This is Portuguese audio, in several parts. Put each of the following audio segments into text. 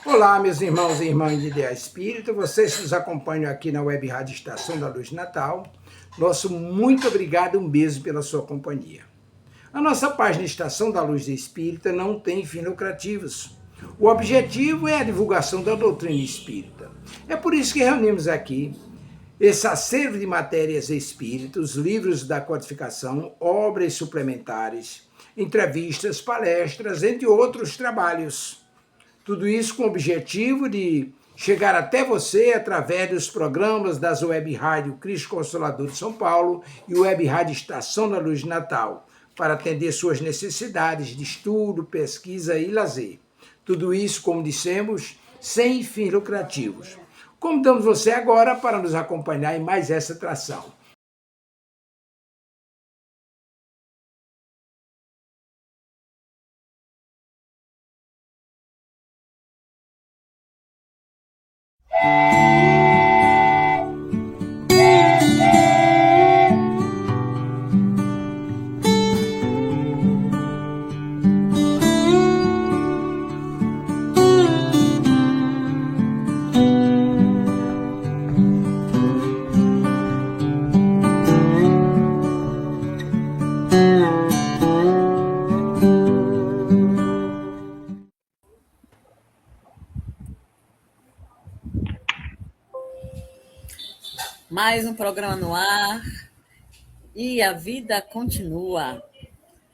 Olá, meus irmãos e irmãs de Ideia Espírita, vocês que nos acompanham aqui na Web Rádio Estação da Luz de Natal, nosso muito obrigado e um beijo pela sua companhia. A nossa página Estação da Luz Espírita não tem fins lucrativos. O objetivo é a divulgação da doutrina espírita. É por isso que reunimos aqui esse acervo de matérias espíritas, livros da codificação, obras suplementares, entrevistas, palestras, entre outros trabalhos. Tudo isso com o objetivo de chegar até você através dos programas das Web Rádio Cristo Consolador de São Paulo e Web Rádio Estação da Luz de Natal, para atender suas necessidades de estudo, pesquisa e lazer. Tudo isso, como dissemos, sem fins lucrativos. Convidamos você agora para nos acompanhar em mais essa atração. Mais um programa no ar e a vida continua.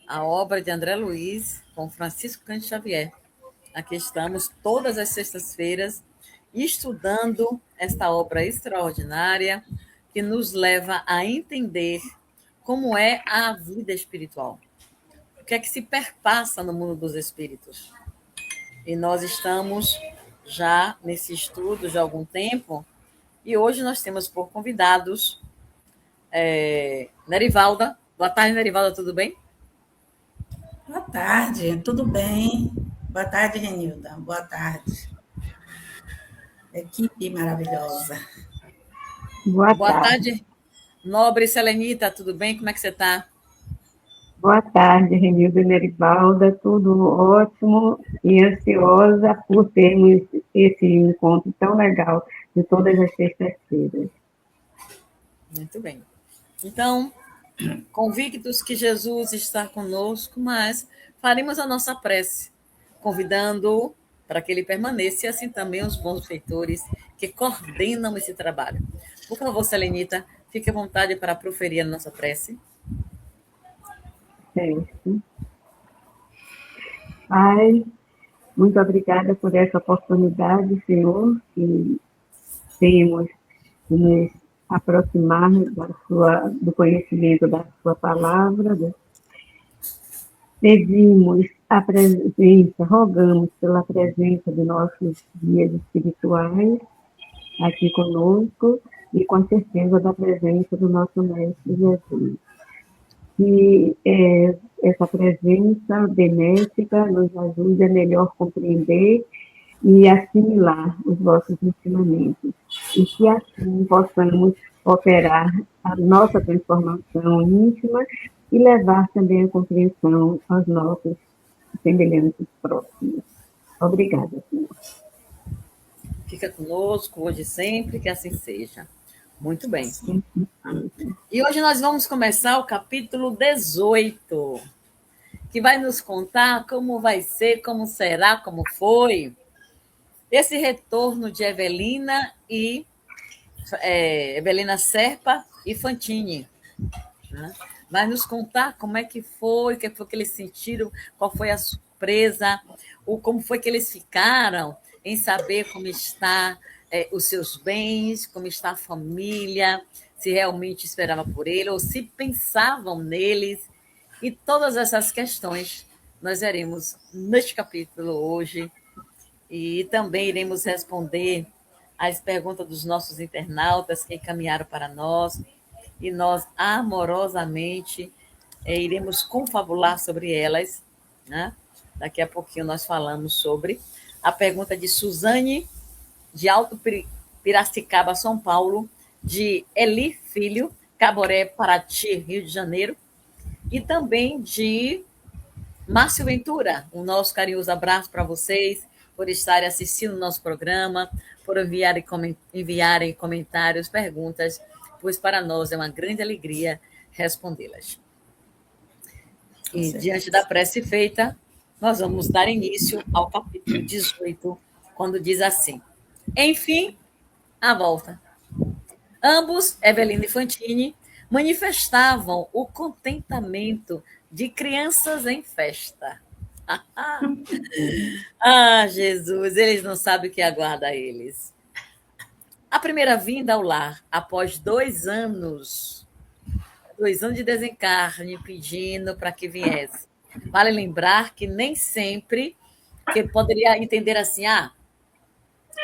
A obra de André Luiz com Francisco Cândido Xavier. Aqui estamos todas as sextas-feiras estudando esta obra extraordinária que nos leva a entender como é a vida espiritual. O que é que se perpassa no mundo dos espíritos. E nós estamos já nesse estudo já há algum tempo. E hoje nós temos por convidados Nerivalda. Boa tarde, Nerivalda, tudo bem? Boa tarde, tudo bem? Boa tarde, Renilda. Boa tarde. Equipe maravilhosa. Boa tarde, nobre Selenita, tudo bem? Como é que você está? Boa tarde, Renilda e Nerivalda, tudo ótimo e ansiosa por termos esse encontro tão legal de todas as sextas-feiras. Muito bem. Então, convictos que Jesus está conosco, mas faremos a nossa prece, convidando-o para que ele permaneça e assim também os bons feitores que coordenam esse trabalho. Por favor, Selenita, fique à vontade para proferir a nossa prece. Certo. Pai, muito obrigada por essa oportunidade, Senhor, que temos de nos aproximar do conhecimento da sua palavra. Pedimos a presença, rogamos pela presença de nossos guias espirituais aqui conosco e com a certeza da presença do nosso Mestre Jesus. Que essa presença benéfica nos ajude a melhor compreender e assimilar os vossos ensinamentos. E que assim possamos operar a nossa transformação íntima e levar também a compreensão aos nossos semelhantes próximos. Obrigada, Senhor. Fica conosco hoje e sempre, que assim seja. Muito bem. E hoje nós vamos começar o capítulo 18, que vai nos contar como vai ser, como será, como foi esse retorno de Evelina Evelina Serpa e Fantini. Né? Vai nos contar como é que foi, o que foi que eles sentiram, qual foi a surpresa, como foi que eles ficaram em saber como está os seus bens, como está a família, se realmente esperava por ele ou se pensavam neles. E todas essas questões nós veremos neste capítulo hoje. E também iremos responder às perguntas dos nossos internautas que encaminharam para nós. E nós, amorosamente, iremos confabular sobre elas. Né? Daqui a pouquinho nós falamos sobre a pergunta de Suzane, de Alto Piracicaba, São Paulo, de Eli Filho, Caboré, Paraty, Rio de Janeiro, e também de Márcio Ventura. Um nosso carinhoso abraço para vocês, por estarem assistindo o nosso programa, por enviarem comentários, perguntas, pois para nós é uma grande alegria respondê-las. E diante da prece feita, nós vamos dar início ao capítulo 18, quando diz assim: enfim, a volta. Ambos, Evelina e Fantini, manifestavam o contentamento de crianças em festa. Ah, Jesus, eles não sabem o que aguarda eles. A primeira vinda ao lar, após 2 anos de desencarne, pedindo para que viesse. Vale lembrar que nem sempre, que poderia entender assim,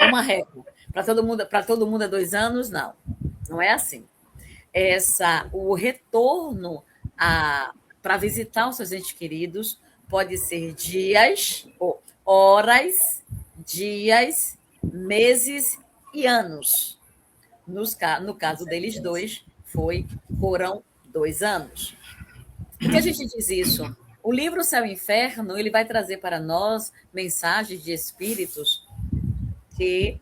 uma régua. Para todo mundo é 2 anos, não. Não é assim. O retorno para visitar os seus entes queridos pode ser dias, ou horas, dias, meses e anos. No caso deles dois, foram 2 anos. Por que a gente diz isso? O livro Céu e Inferno, ele vai trazer para nós mensagens de espíritos que,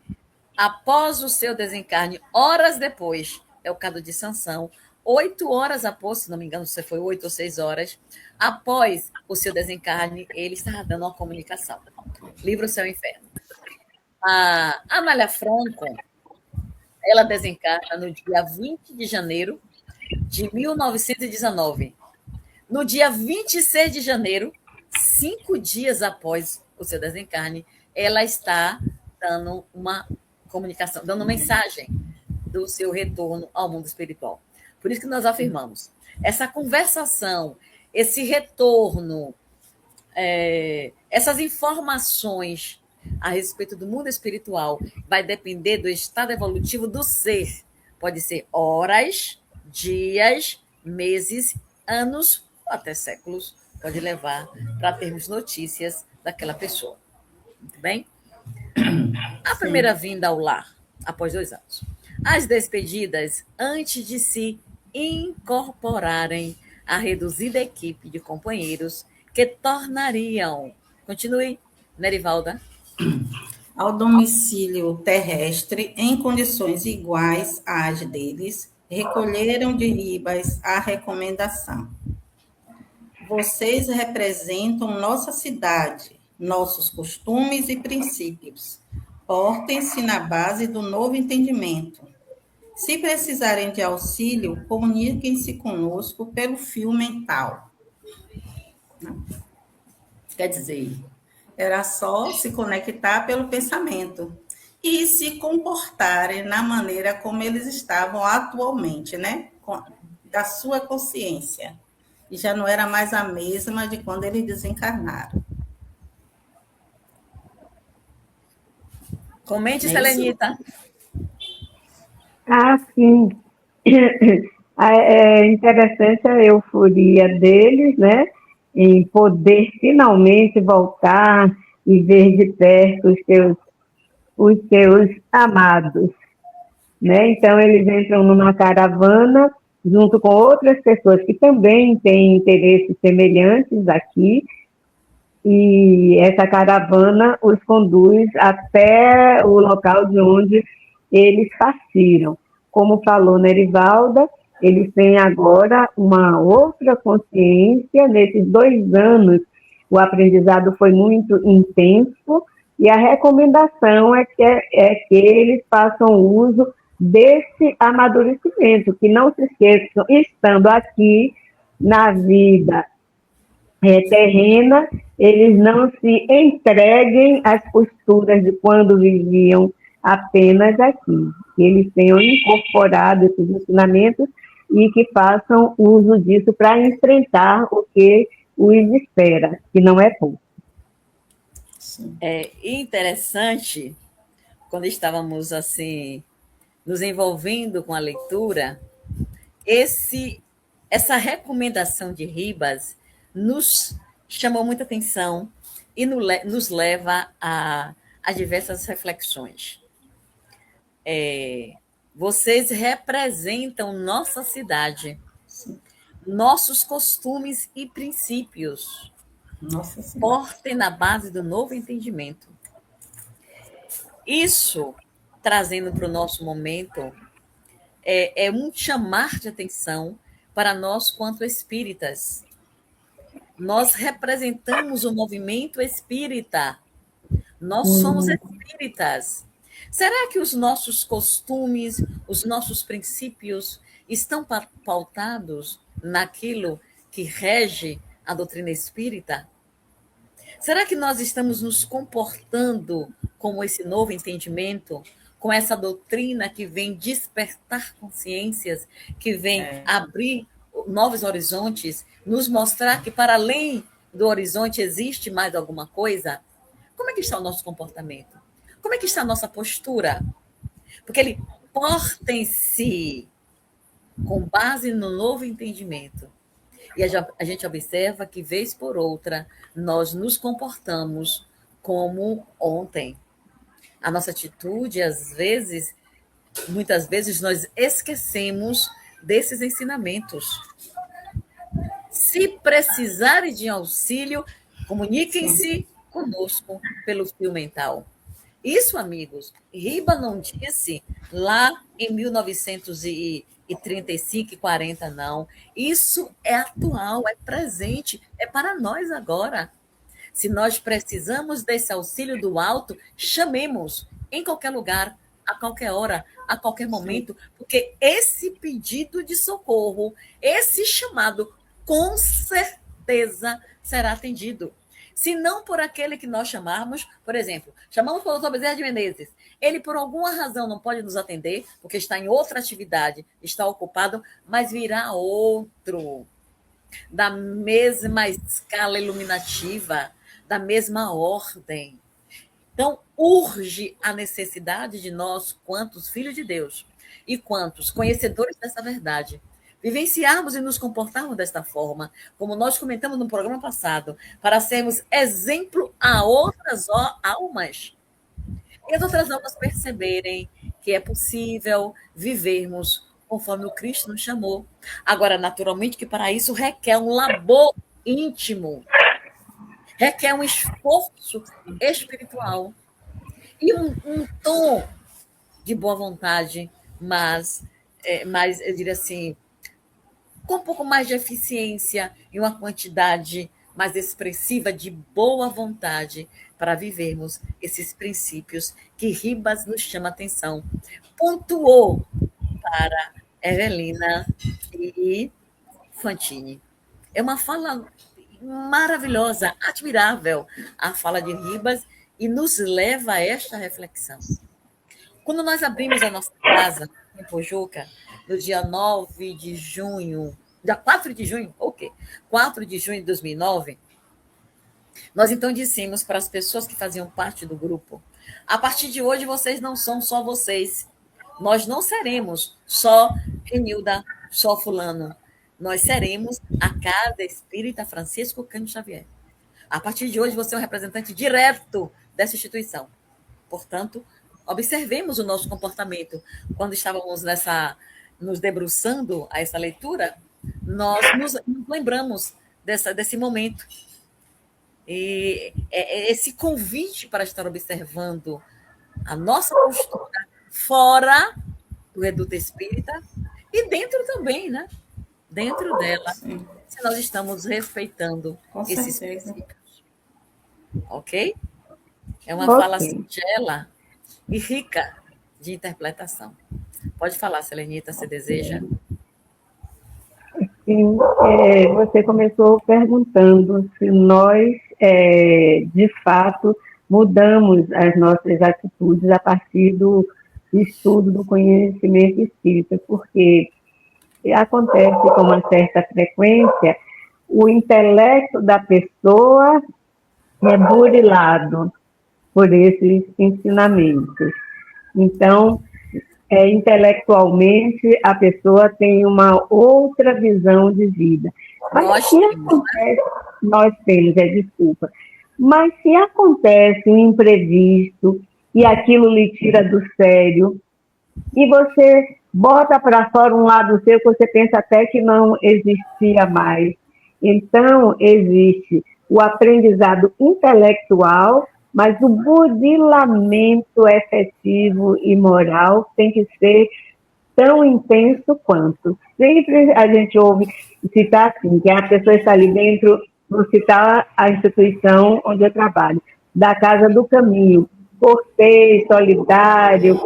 após o seu desencarne, horas depois, é o caso de Sansão, 8 horas após, se não me engano, se foi 8 ou 6 horas, após o seu desencarne, ele estava dando uma comunicação. Livro Céu e Inferno. A Amália Franco, ela desencarna no dia 20 de janeiro de 1919. No dia 26 de janeiro, 5 dias após o seu desencarne, ela está dando uma comunicação, dando mensagem do seu retorno ao mundo espiritual. Por isso que nós afirmamos, essa conversação, esse retorno, essas informações a respeito do mundo espiritual vai depender do estado evolutivo do ser. Pode ser horas, dias, meses, anos, ou até séculos, pode levar para termos notícias daquela pessoa. Muito bem? A primeira vinda ao lar, após 2 anos. As despedidas antes de se incorporarem à reduzida equipe de companheiros que tornariam... Continue, Nerivalda. Ao domicílio terrestre, em condições iguais às deles, recolheram de Ribas a recomendação. Vocês representam nossa cidade, nossos costumes e princípios. Portem-se na base do novo entendimento. Se precisarem de auxílio, comuniquem-se conosco pelo fio mental. Quer dizer, era só se conectar pelo pensamento e se comportarem na maneira como eles estavam atualmente, né? Da sua consciência. E já não era mais a mesma de quando eles desencarnaram. Comente, Selenita. Sim. É interessante a euforia deles, né? Em poder finalmente voltar e ver de perto os seus amados, né? Então, eles entram numa caravana junto com outras pessoas que também têm interesses semelhantes aqui, e essa caravana os conduz até o local de onde eles partiram. Como falou Nerivalda, eles têm agora uma outra consciência. Nesses 2 anos, o aprendizado foi muito intenso, e a recomendação é que eles façam uso desse amadurecimento, que não se esqueçam, estando aqui na vida terrena, eles não se entreguem às posturas de quando viviam apenas aqui. Que eles tenham incorporado esses ensinamentos e que façam uso disso para enfrentar o que os espera, que não é pouco. É interessante, quando estávamos assim nos envolvendo com a leitura, essa recomendação de Ribas nos chamou muita atenção e nos leva a diversas reflexões. Vocês representam nossa cidade, nossos costumes e princípios. Portem na base do novo entendimento. Isso, trazendo para o nosso momento, é um chamar de atenção para nós, quanto espíritas. Nós representamos o movimento espírita. Nós somos espíritas. Será que os nossos costumes, os nossos princípios estão pautados naquilo que rege a doutrina espírita? Será que nós estamos nos comportando como esse novo entendimento, com essa doutrina que vem despertar consciências, que vem abrir novos horizontes, nos mostrar que para além do horizonte existe mais alguma coisa? Como é que está o nosso comportamento? Como é que está a nossa postura? Porque ele porta em si, com base no novo entendimento. E a gente observa que, vez por outra, nós nos comportamos como ontem. A nossa atitude, às vezes, muitas vezes, nós esquecemos desses ensinamentos. Se precisarem de auxílio, comuniquem-se conosco pelo fio mental. Isso, amigos, Riba não disse lá em 1935 e 40, não. Isso é atual, é presente, é para nós agora. Se nós precisamos desse auxílio do alto, chamemos em qualquer lugar, a qualquer hora, a qualquer momento, porque esse pedido de socorro, esse chamado, com certeza será atendido. Se não por aquele que nós chamarmos, por exemplo, chamamos o doutor Bezerra de Menezes, ele por alguma razão não pode nos atender, porque está em outra atividade, está ocupado, mas virá outro, da mesma escala iluminativa, da mesma ordem. Então, urge a necessidade de nós, quantos filhos de Deus e quantos conhecedores dessa verdade, vivenciarmos e nos comportarmos desta forma, como nós comentamos no programa passado, para sermos exemplo a outras almas. E as outras almas perceberem que é possível vivermos conforme o Cristo nos chamou. Agora, naturalmente, que para isso requer um labor íntimo, requer um esforço espiritual e um tom de boa vontade, mas eu diria assim, com um pouco mais de eficiência e uma quantidade mais expressiva de boa vontade para vivermos esses princípios que Ribas nos chama a atenção. Pontuou para Evelina e Fantini. É uma fala maravilhosa, admirável, a fala de Ribas, e nos leva a esta reflexão. Quando nós abrimos a nossa casa em Pojuca, no dia 9 de junho, dia 4 de junho, 4 de junho de 2009, nós então dissemos para as pessoas que faziam parte do grupo: a partir de hoje vocês não são só vocês, nós não seremos só Renilda, só fulano, nós seremos a Casa Espírita Francisco Cândido Xavier. A partir de hoje você é um representante direto dessa instituição. Portanto, observemos o nosso comportamento. Quando estávamos nos debruçando a essa leitura, nós nos lembramos desse momento. E esse convite para estar observando a nossa postura fora do reduto espírita e dentro também, né? Dentro dela, sim, se nós estamos respeitando esses princípios. Ok? É uma fala singela e rica de interpretação. Pode falar, Selenita, se deseja. Sim, você começou perguntando se nós, de fato, mudamos as nossas atitudes a partir do estudo do conhecimento espírita, porque acontece com uma certa frequência o intelecto da pessoa é burilado por esses ensinamentos. Então, intelectualmente, a pessoa tem uma outra visão de vida. Mas se acontece, nós temos, desculpa. Mas se acontece um imprevisto e aquilo lhe tira do sério, e você bota para fora um lado seu que você pensa até que não existia mais. Então, existe o aprendizado intelectual mas o burilamento efetivo e moral tem que ser tão intenso quanto. Sempre a gente ouve citar assim, que a pessoa está ali dentro, vou citar a instituição onde eu trabalho, da Casa do Caminho, cortês, solidário,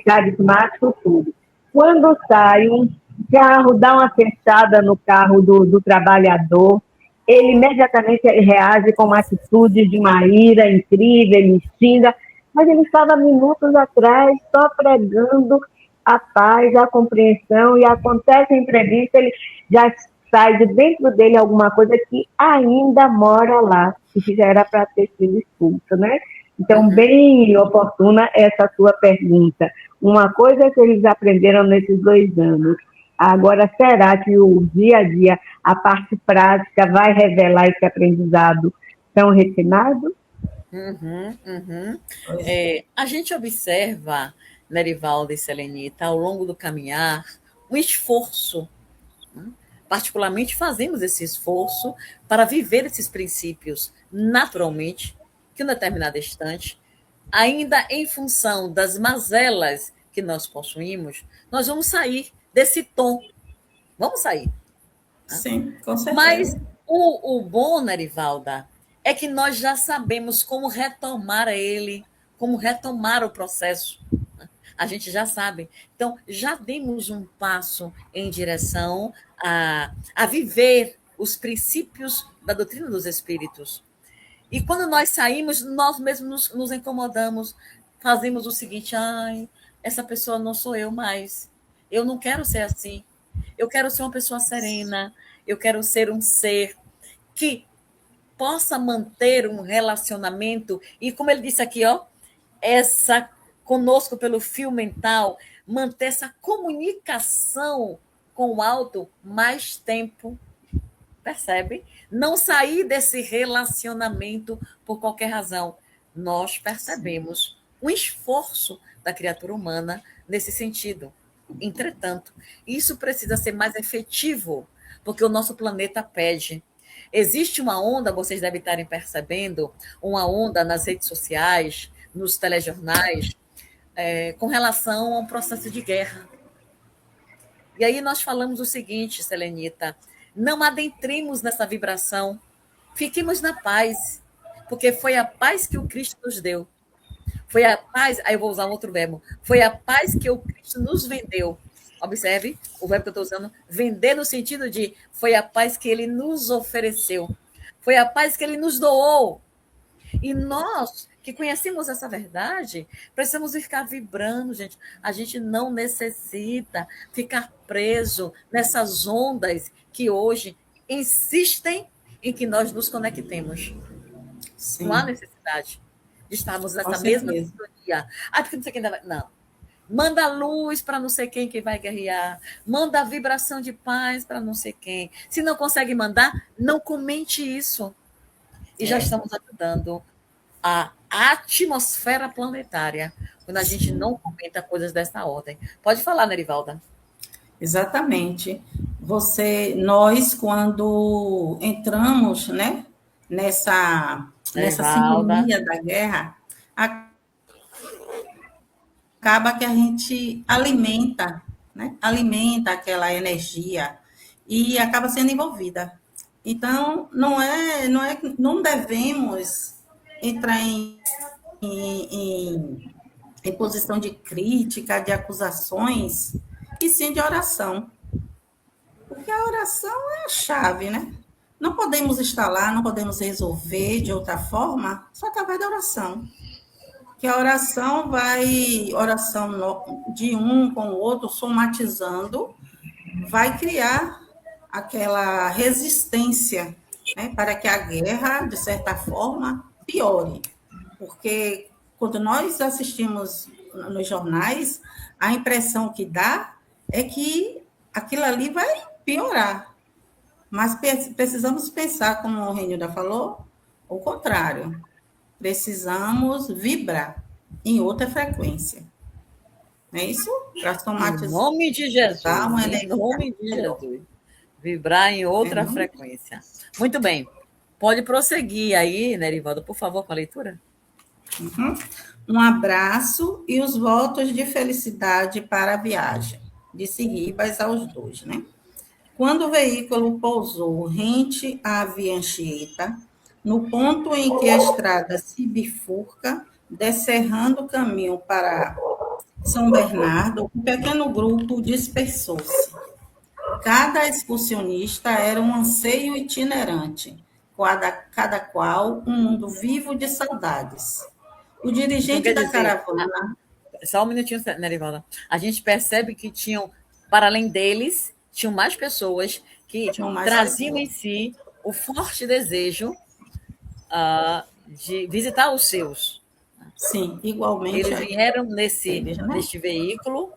carismático, tudo. Quando sai um carro, dá uma fechada no carro do trabalhador, ele imediatamente reage com uma atitude de uma ira incrível, ele xinga, mas ele estava minutos atrás só pregando a paz, a compreensão, e acontece um imprevisto, ele já sai de dentro dele alguma coisa que ainda mora lá, e que já era para ter sido expulso, né? Então, bem oportuna essa sua pergunta. Uma coisa que eles aprenderam nesses 2 anos. Agora, será que o dia a dia, a parte prática, vai revelar esse aprendizado tão refinado? Uhum, uhum. A gente observa, Nerivalda e Selenita, ao longo do caminhar, um esforço. Particularmente, fazemos esse esforço para viver esses princípios naturalmente, que em um determinado instante, ainda em função das mazelas que nós possuímos, nós vamos sair desse tom. Vamos sair. Sim, com certeza. Mas o bom, Nerivalda, é que nós já sabemos como retomar ele, como retomar o processo. A gente já sabe. Então, já demos um passo em direção a viver os princípios da doutrina dos espíritos. E quando nós saímos, nós mesmos nos incomodamos, fazemos o seguinte: ai, essa pessoa não sou eu mais. Eu não quero ser assim. Eu quero ser uma pessoa serena. Eu quero ser um ser que possa manter um relacionamento. E como ele disse aqui, ó, essa conosco pelo fio mental, manter essa comunicação com o alto mais tempo. Percebe? Não sair desse relacionamento por qualquer razão. Nós percebemos um esforço da criatura humana nesse sentido. Entretanto, isso precisa ser mais efetivo, porque o nosso planeta pede. Existe uma onda, vocês devem estarem percebendo, uma onda nas redes sociais, nos telejornais, com relação a um processo de guerra. E aí nós falamos o seguinte, Selenita: não adentremos nessa vibração, fiquemos na paz, porque foi a paz que o Cristo nos deu. Foi a paz, aí eu vou usar um outro verbo, foi a paz que o Cristo nos vendeu. Observe o verbo que eu estou usando, vender no sentido de foi a paz que ele nos ofereceu, foi a paz que ele nos doou. E nós, que conhecemos essa verdade, precisamos ficar vibrando, gente. A gente não necessita ficar preso nessas ondas que hoje insistem em que nós nos conectemos. Sim. Não há necessidade de estarmos Com nessa mesma certeza. sintonia. Ah, porque não sei quem ainda vai. Não. Manda luz para não sei quem que vai guerrear. Manda vibração de paz para não sei quem. Se não consegue mandar, não comente isso. E já estamos ajudando a atmosfera planetária, quando a gente não comenta coisas dessa ordem. Pode falar, Nerivalda. Exatamente. Nós, quando entramos, né, nessa Nerivalda. sintonia da guerra, acaba que a gente alimenta, né, alimenta aquela energia e acaba sendo envolvida. Então, não devemos entrar em posição de crítica, de acusações, e sim de oração. Porque a oração é a chave, né? Não podemos estar lá, não podemos resolver de outra forma, só através da oração. Que a oração de um com o outro, somatizando, vai criar aquela resistência, né, para que a guerra, de certa forma, piore. Porque quando nós assistimos nos jornais, a impressão que dá é que aquilo ali vai piorar. Mas precisamos pensar, como o Renilda falou, o contrário. Precisamos vibrar em outra frequência. Não é isso? Para somatizar. Em nome de Jesus. Em nome de Jesus. Vibrar em outra frequência. Muito bem. Pode prosseguir aí, Nerivaldo, por favor, com a leitura. Uhum. Um abraço e os votos de felicidade para a viagem, disse Ribas aos dois, né? Quando o veículo pousou rente à Via Anchieta, no ponto em que a estrada se bifurca, descerrando o caminho para São Bernardo, um pequeno grupo dispersou-se. Cada excursionista era um anseio itinerante, cada qual um mundo vivo de saudades. O Então, dirigente quer da dizer, caravana só um minutinho, Nerivalda. A gente percebe que tinham, para além deles, tinham mais pessoas que tinha mais traziam pessoas. em si o forte desejo de visitar os seus. Sim, igualmente Eles a vieram eles, né? neste veículo,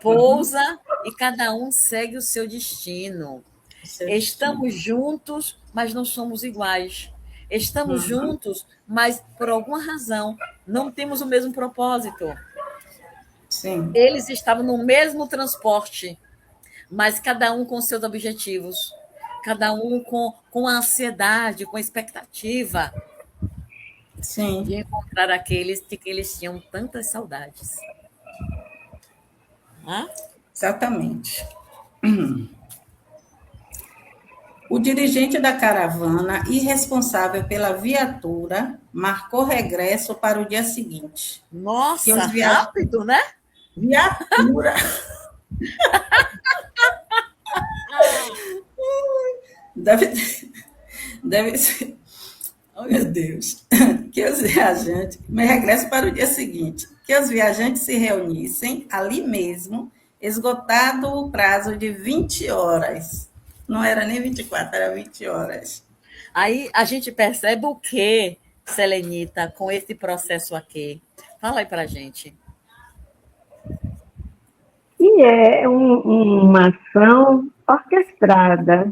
pousa e cada um segue o seu destino. O seu destino. Estamos juntos, mas não somos iguais. Estamos Uhum. juntos, mas por alguma razão não temos o mesmo propósito. Sim, Eles estavam no mesmo transporte, mas cada um com seus objetivos, cada um com a ansiedade, com a expectativa de sim, encontrar aqueles de que eles tinham tantas saudades. Hã? exatamente. O dirigente da caravana e responsável pela viatura marcou regresso para o dia seguinte. Que Nossa, os via... rápido, né? Viatura deve, deve ser. Oh, meu Deus. Que os viajantes. Mas regresso para o dia seguinte. Que os viajantes se reunissem ali mesmo, esgotado o prazo de 20 horas. Não era nem 24, era 20 horas. Aí a gente percebe o que, Selenita, com esse processo aqui. Fala aí pra gente. E é uma ação orquestrada.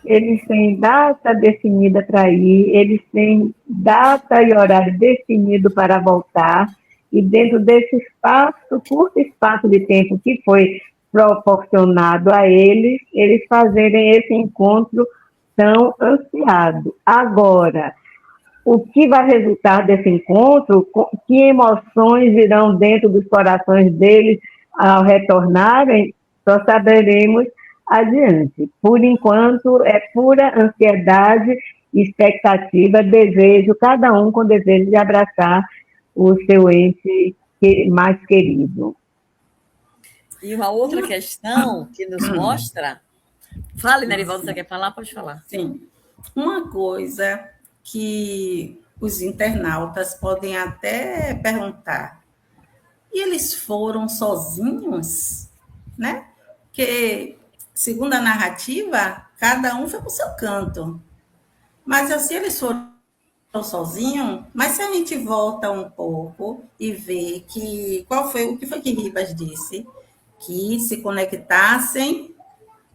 Eles têm data definida para ir, eles têm data e horário definido para voltar, e dentro desse espaço, curto espaço de tempo que foi proporcionado a eles, eles fazerem esse encontro tão ansiado. Agora, o que vai resultar desse encontro, que emoções virão dentro dos corações deles ao retornarem, só saberemos adiante. Por enquanto, é pura ansiedade, expectativa, desejo, cada um com desejo de abraçar o seu ente mais querido. E uma outra questão que nos mostra. Fale, Nerivaldo, você quer falar? Pode falar. Sim. Uma coisa que os internautas podem até perguntar: e eles foram sozinhos? Né? Porque, segundo a narrativa, cada um foi para o seu canto. Mas assim, eles foram sozinhos, mas se a gente volta um pouco e vê que o que foi que Ribas disse? Que se conectassem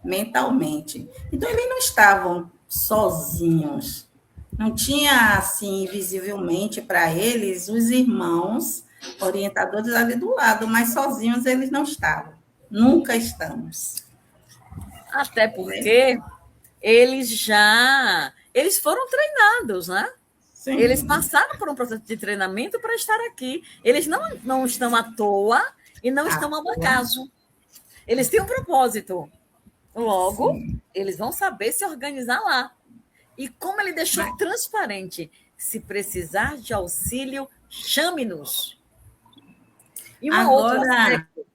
mentalmente. Então, eles não estavam sozinhos. Não tinha, assim, visivelmente para eles, os irmãos orientadores ali do lado, mas sozinhos eles não estavam. Nunca estamos. Até porque eles foram treinados, né? Eles Sim. passaram por um processo de treinamento para estar aqui. Eles não estão à toa e não estão ao acaso. Eles têm um propósito. Logo, Sim. eles vão saber se organizar lá. E como ele deixou transparente, se precisar de auxílio, chame-nos. E uma outra aspecto.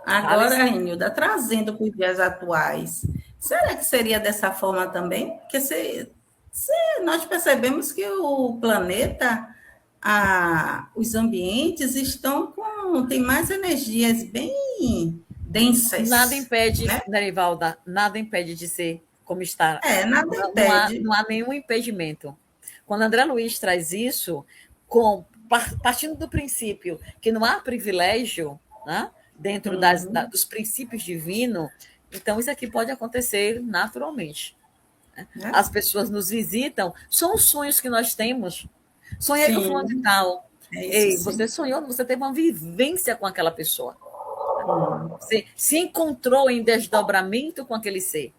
Agora, Renilda, trazendo para os dias atuais, será que seria dessa forma também? Porque nós percebemos que o planeta, os ambientes tem mais energias bem densas. Nada impede, né? Nerivalda, nada impede de ser como está. Nada impede. Não há nenhum impedimento. Quando André Luiz traz isso, partindo do princípio que não há privilégio, né, dentro dos princípios divinos, então isso aqui pode acontecer naturalmente. Né? As pessoas nos visitam, são os sonhos que nós temos. Sonhei com fulano de tal. Ei, você sonhou, você teve uma vivência com aquela pessoa. Você se encontrou em desdobramento com aquele ser.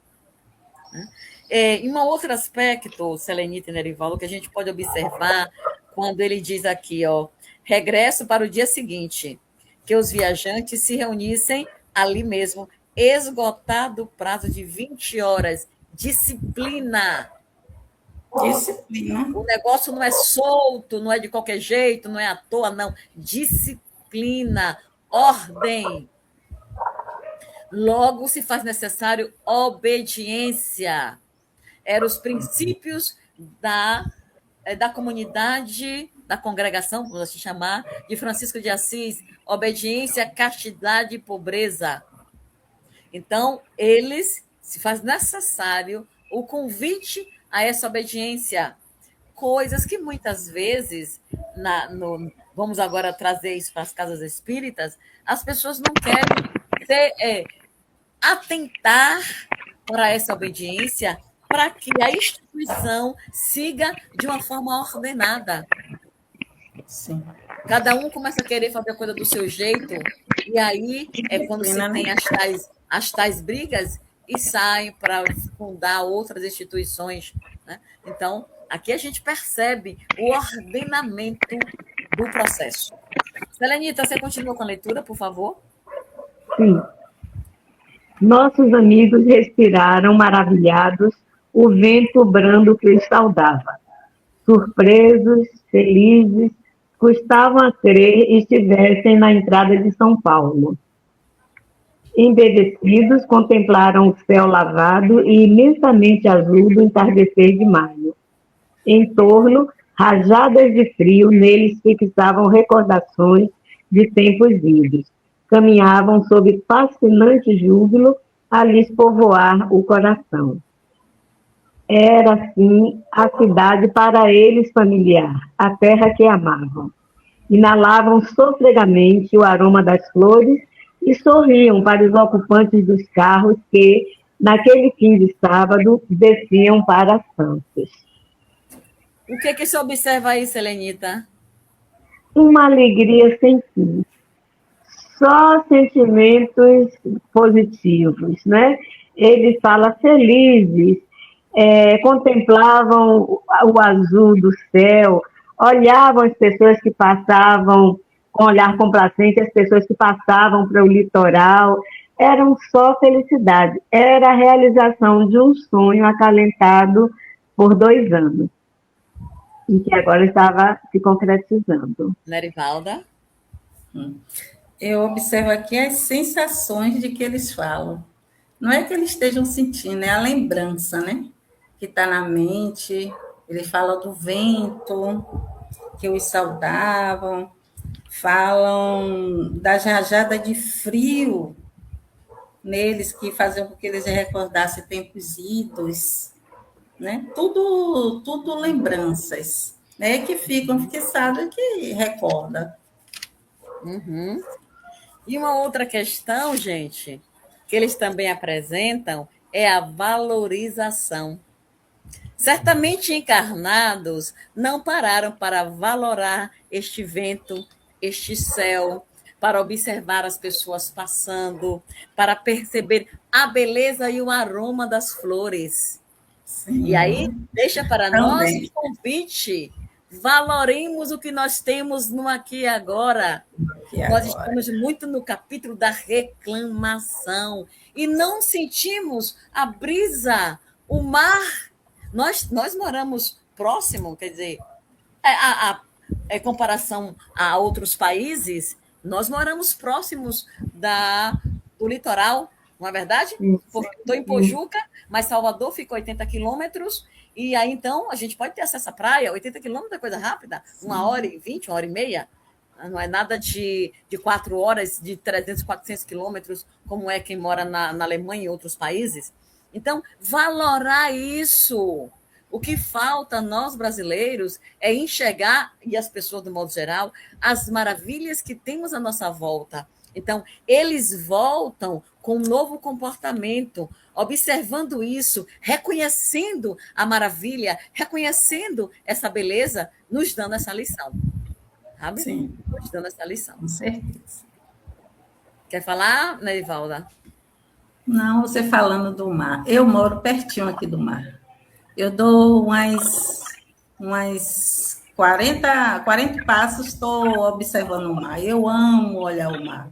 Em um outro aspecto, Selenita e Nerivaldo, que a gente pode observar quando ele diz aqui, ó, regresso para o dia seguinte, que os viajantes se reunissem ali mesmo, esgotado o prazo de 20 horas. Disciplina. Disciplina. O negócio não é solto, não é de qualquer jeito, não é à toa, não. Disciplina, ordem. Logo se faz necessário obediência. Eram os princípios da comunidade, da congregação, vamos assim chamar, de Francisco de Assis: obediência, castidade e pobreza. Então, eles se faz necessário o convite a essa obediência. Coisas que muitas vezes, vamos agora trazer isso para as casas espíritas, as pessoas não querem atentar para essa obediência, para que a instituição siga de uma forma ordenada. Sim. Cada um começa a querer fazer a coisa do seu jeito, e aí é quando se tem as tais brigas e saem para fundar outras instituições, né? Então, aqui a gente percebe o ordenamento do processo. Selenita, você continua com a leitura, por favor? Sim. Nossos amigos respiraram maravilhados o vento brando que os saudava. Surpresos, felizes, custavam a crer estivessem na entrada de São Paulo. Embevecidos, contemplaram o céu lavado e imensamente azul do entardecer de maio. Em torno, rajadas de frio, neles fixavam recordações de tempos idos. Caminhavam sob fascinante júbilo a lhes povoar o coração. Era, assim, a cidade para eles familiar, a terra que amavam. Inalavam sofregamente o aroma das flores e sorriam para os ocupantes dos carros que, naquele fim de sábado, desciam para Santos. O que você observa aí, Selenita? Uma alegria sem fim. Só sentimentos positivos, né? Ele fala felizes, contemplavam o azul do céu, olhavam as pessoas que passavam com olhar complacente, as pessoas que passavam para o litoral, eram só felicidade, era a realização de um sonho acalentado por 2 anos, e que agora estava se concretizando. Nerivalda? Eu observo aqui as sensações de que eles falam. Não é que eles estejam sentindo, é a lembrança, né? Que está na mente. Ele fala do vento, que os saudavam, falam das rajadas de frio neles, que faziam com que eles recordassem tempos idos, né? Tudo lembranças, né? Que ficam fixadas, que recorda. Uhum. E uma outra questão, gente, que eles também apresentam é a valorização. Certamente encarnados não pararam para valorar este vento, este céu, para observar as pessoas passando, para perceber a beleza e o aroma das flores. Sim. E aí, deixa para nós o convite. Valoremos o que nós temos no aqui e agora. Nós estamos muito no capítulo da reclamação e não sentimos a brisa, o mar. Nós moramos próximo, quer dizer, comparação a outros países, nós moramos próximos do litoral, não é verdade? Porque estou em Pojuca, mas Salvador fica 80 quilômetros, e aí então a gente pode ter acesso à praia. 80 quilômetros é coisa rápida, 1h20, 1h30. Não é nada de 4 horas, de 300, 400 quilômetros, como é quem mora na Alemanha e outros países. Então, valorar isso. O que falta a nós brasileiros é enxergar, e as pessoas do modo geral, as maravilhas que temos à nossa volta. Então, eles voltam com um novo comportamento, observando isso, reconhecendo a maravilha, reconhecendo essa beleza, nos dando essa lição. Sabe? Sim. Nos dando essa lição. Com certeza. Quer falar, Nerivalda? Não, você falando do mar. Eu moro pertinho aqui do mar. Eu dou umas 40 passos, estou observando o mar. Eu amo olhar o mar.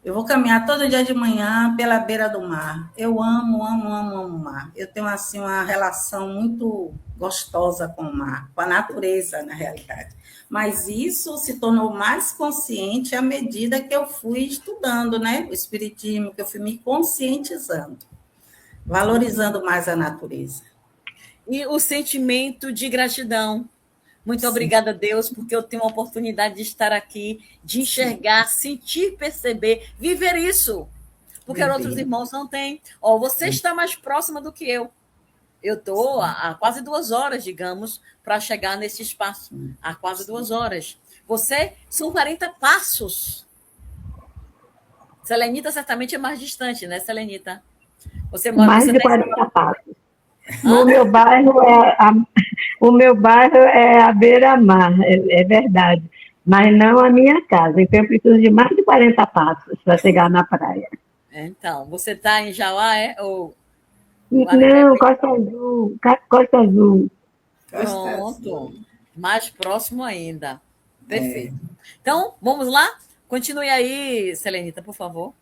Eu vou caminhar todo dia de manhã pela beira do mar. Eu amo, amo, amo, amo o mar. Eu tenho assim uma relação muito gostosa com o mar, com a natureza, na realidade. Mas isso se tornou mais consciente à medida que eu fui estudando, né? O espiritismo, que eu fui me conscientizando, valorizando mais a natureza. E o sentimento de gratidão. Muito Sim. obrigada, Deus, porque eu tenho a oportunidade de estar aqui, de enxergar, sentir, perceber, viver isso. Porque outros irmãos não têm. Ó, você está mais próxima do que eu. Eu estou há quase 2 horas, digamos, para chegar nesse espaço. Há quase 2 horas. Você são 40 passos. Selenita certamente é mais distante, né, Selenita? Mais Você de está 40 passos. Hã? O meu bairro é a beira-mar, é verdade. Mas não a minha casa. Então eu preciso de mais de 40 passos para chegar na praia. Então, você está em Jauá, é? Ou lá no Não, Pepe? Costa Azul, Costa Azul. Costa Pronto. Azul. Mais próximo ainda. Perfeito. Então, vamos lá? Continue aí, Selenita, por favor.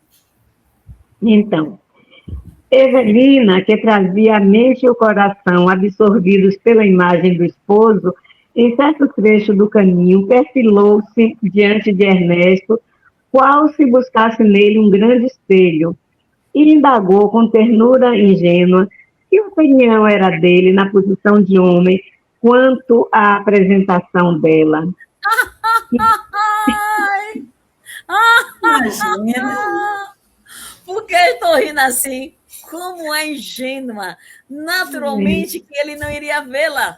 Então, Evelina, que trazia a mente e o coração absorvidos pela imagem do esposo, em certo trecho do caminho, perfilou-se diante de Ernesto, qual se buscasse nele um grande espelho, e indagou com ternura ingênua que opinião era dele na posição de homem quanto à apresentação dela. Ai! Imagina. Por que eu estou rindo assim? Como é ingênua! Naturalmente que ele não iria vê-la.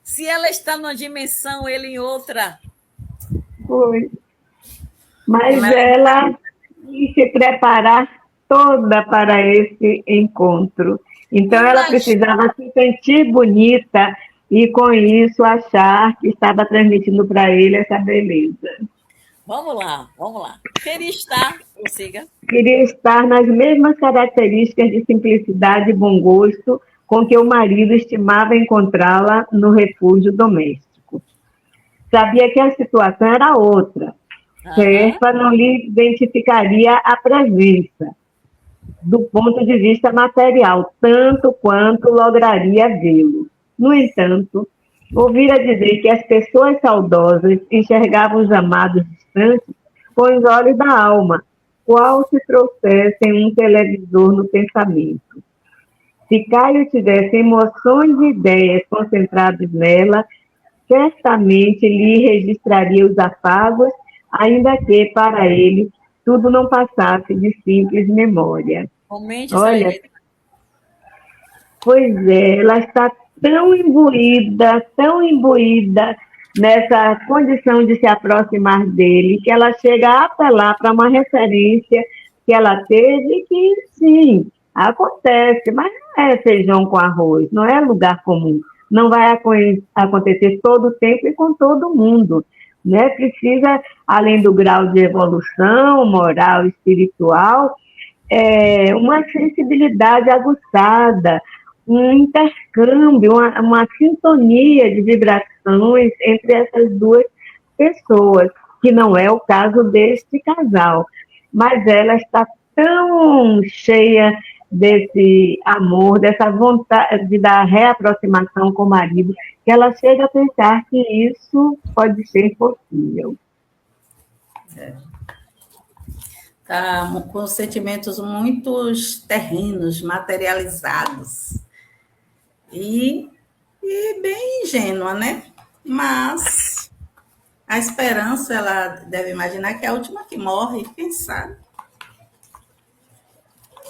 Se ela está numa dimensão, ele em outra. Foi. Mas Como ela ela quis se preparar toda para esse encontro. Então ela Imagina. precisava se sentir bonita e com isso achar que estava transmitindo para ele essa beleza. Vamos lá, vamos lá. Queria estar, prossiga. Queria estar nas mesmas características de simplicidade e bom gosto com que o marido estimava encontrá-la no refúgio doméstico. Sabia que a situação era outra. Aham. Serpa não lhe identificaria a presença, do ponto de vista material, tanto quanto lograria vê-lo. No entanto, ouvira dizer que as pessoas saudosas enxergavam os amados distantes com os olhos da alma, qual se trouxessem um televisor no pensamento. Se Caio tivesse emoções e ideias concentradas nela, certamente lhe registraria os afagos, ainda que, para ele, tudo não passasse de simples memória. Comente, Olha, Selenita. pois é, ela está tão imbuída nessa condição de se aproximar dele, que ela chega a apelar para uma referência que ela teve, que sim, acontece, mas não é feijão com arroz, não é lugar comum, não vai acontecer todo o tempo e com todo mundo. Né? Precisa, além do grau de evolução moral, espiritual, uma sensibilidade aguçada, um intercâmbio, uma sintonia de vibrações entre essas duas pessoas, que não é o caso deste casal. Mas ela está tão cheia desse amor, dessa vontade da reaproximação com o marido, que ela chega a pensar que isso pode ser possível. está com sentimentos muito terrenos, materializados. E bem ingênua, né? Mas a esperança, ela deve imaginar que é a última que morre, quem sabe?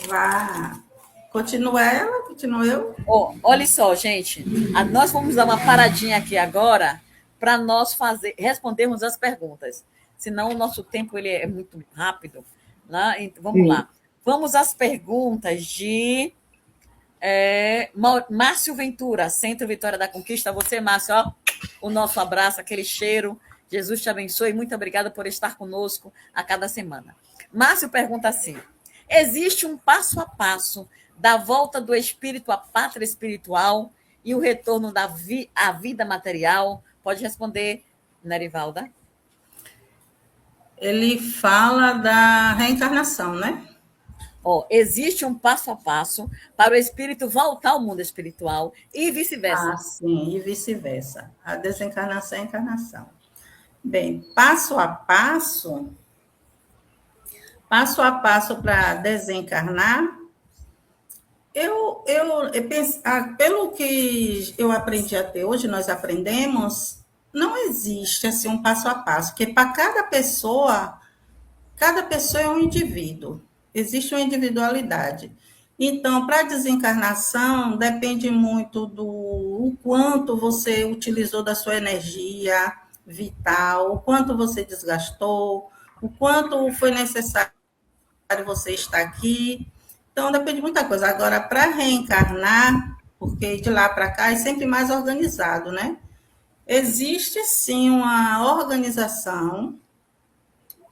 Vá. Continua ela, continua eu. Oh, olha só, gente. Nós vamos dar uma paradinha aqui agora para nós respondermos as perguntas. Senão o nosso tempo ele é muito rápido. Né? Então, vamos lá. Vamos às perguntas de Márcio Ventura, Centro Vitória da Conquista. Você, Márcio, ó, o nosso abraço, aquele cheiro. Jesus te abençoe. Muito obrigada por estar conosco a cada semana. Márcio pergunta assim: existe um passo a passo da volta do espírito à pátria espiritual e o retorno à vida material? Pode responder, Nerivalda. Ele fala da reencarnação, né? Existe um passo a passo para o espírito voltar ao mundo espiritual e vice-versa. Ah, sim, e vice-versa. A desencarnação e a encarnação. Bem, passo a passo para desencarnar, eu penso, pelo que eu aprendi até hoje, nós aprendemos, não existe assim um passo a passo, porque para cada pessoa é um indivíduo, existe uma individualidade. Então, para a desencarnação, depende muito do o quanto você utilizou da sua energia vital, o quanto você desgastou, o quanto foi necessário você estar aqui. Então, depende de muita coisa. Agora, para reencarnar, porque de lá para cá é sempre mais organizado, né? Existe, sim, uma organização,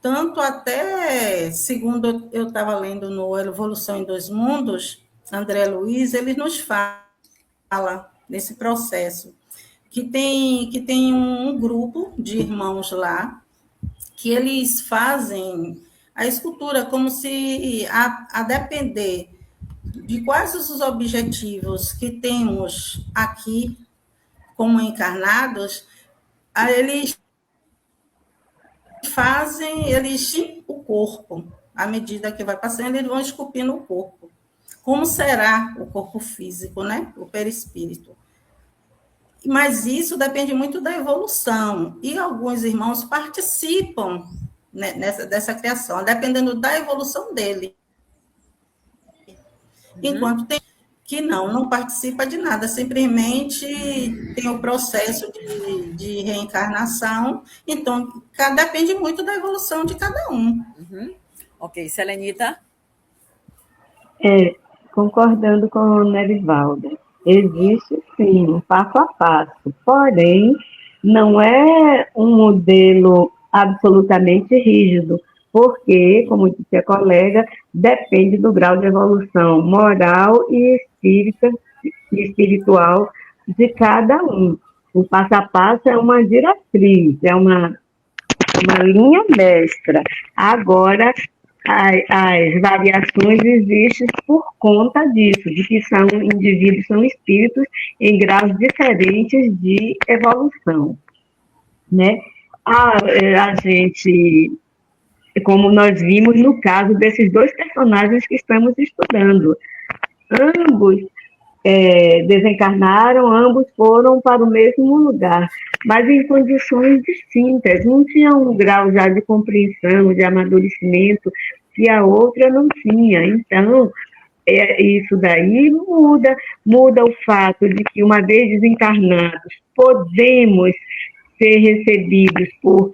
tanto até, segundo eu estava lendo no Evolução em Dois Mundos, André Luiz, ele nos fala desse processo, que tem um grupo de irmãos lá, que eles fazem a escultura como se, a depender de quais os objetivos que temos aqui como encarnados, eles o corpo, à medida que vai passando, eles vão esculpindo o corpo. Como será o corpo físico, né? O perispírito. Mas isso depende muito da evolução, e alguns irmãos participam, né, dessa criação, dependendo da evolução dele. Enquanto tem que não participa de nada, simplesmente tem o processo de reencarnação, então depende muito da evolução de cada um. Ok, Selenita? Concordando com o Nerivalda, existe sim um passo a passo, porém não é um modelo absolutamente rígido, porque, como disse a colega, depende do grau de evolução moral e espiritual de cada um. O passo a passo é uma diretriz, é uma linha mestra. Agora, as variações existem por conta disso, de que são indivíduos, são espíritos em graus diferentes de evolução, né? A gente, como nós vimos no caso desses dois personagens que estamos estudando, ambos desencarnaram, ambos foram para o mesmo lugar, mas em condições distintas. Um tinha um grau já de compreensão, de amadurecimento, que a outra não tinha. Então, isso daí muda o fato de que, uma vez desencarnados, podemos ser recebidos por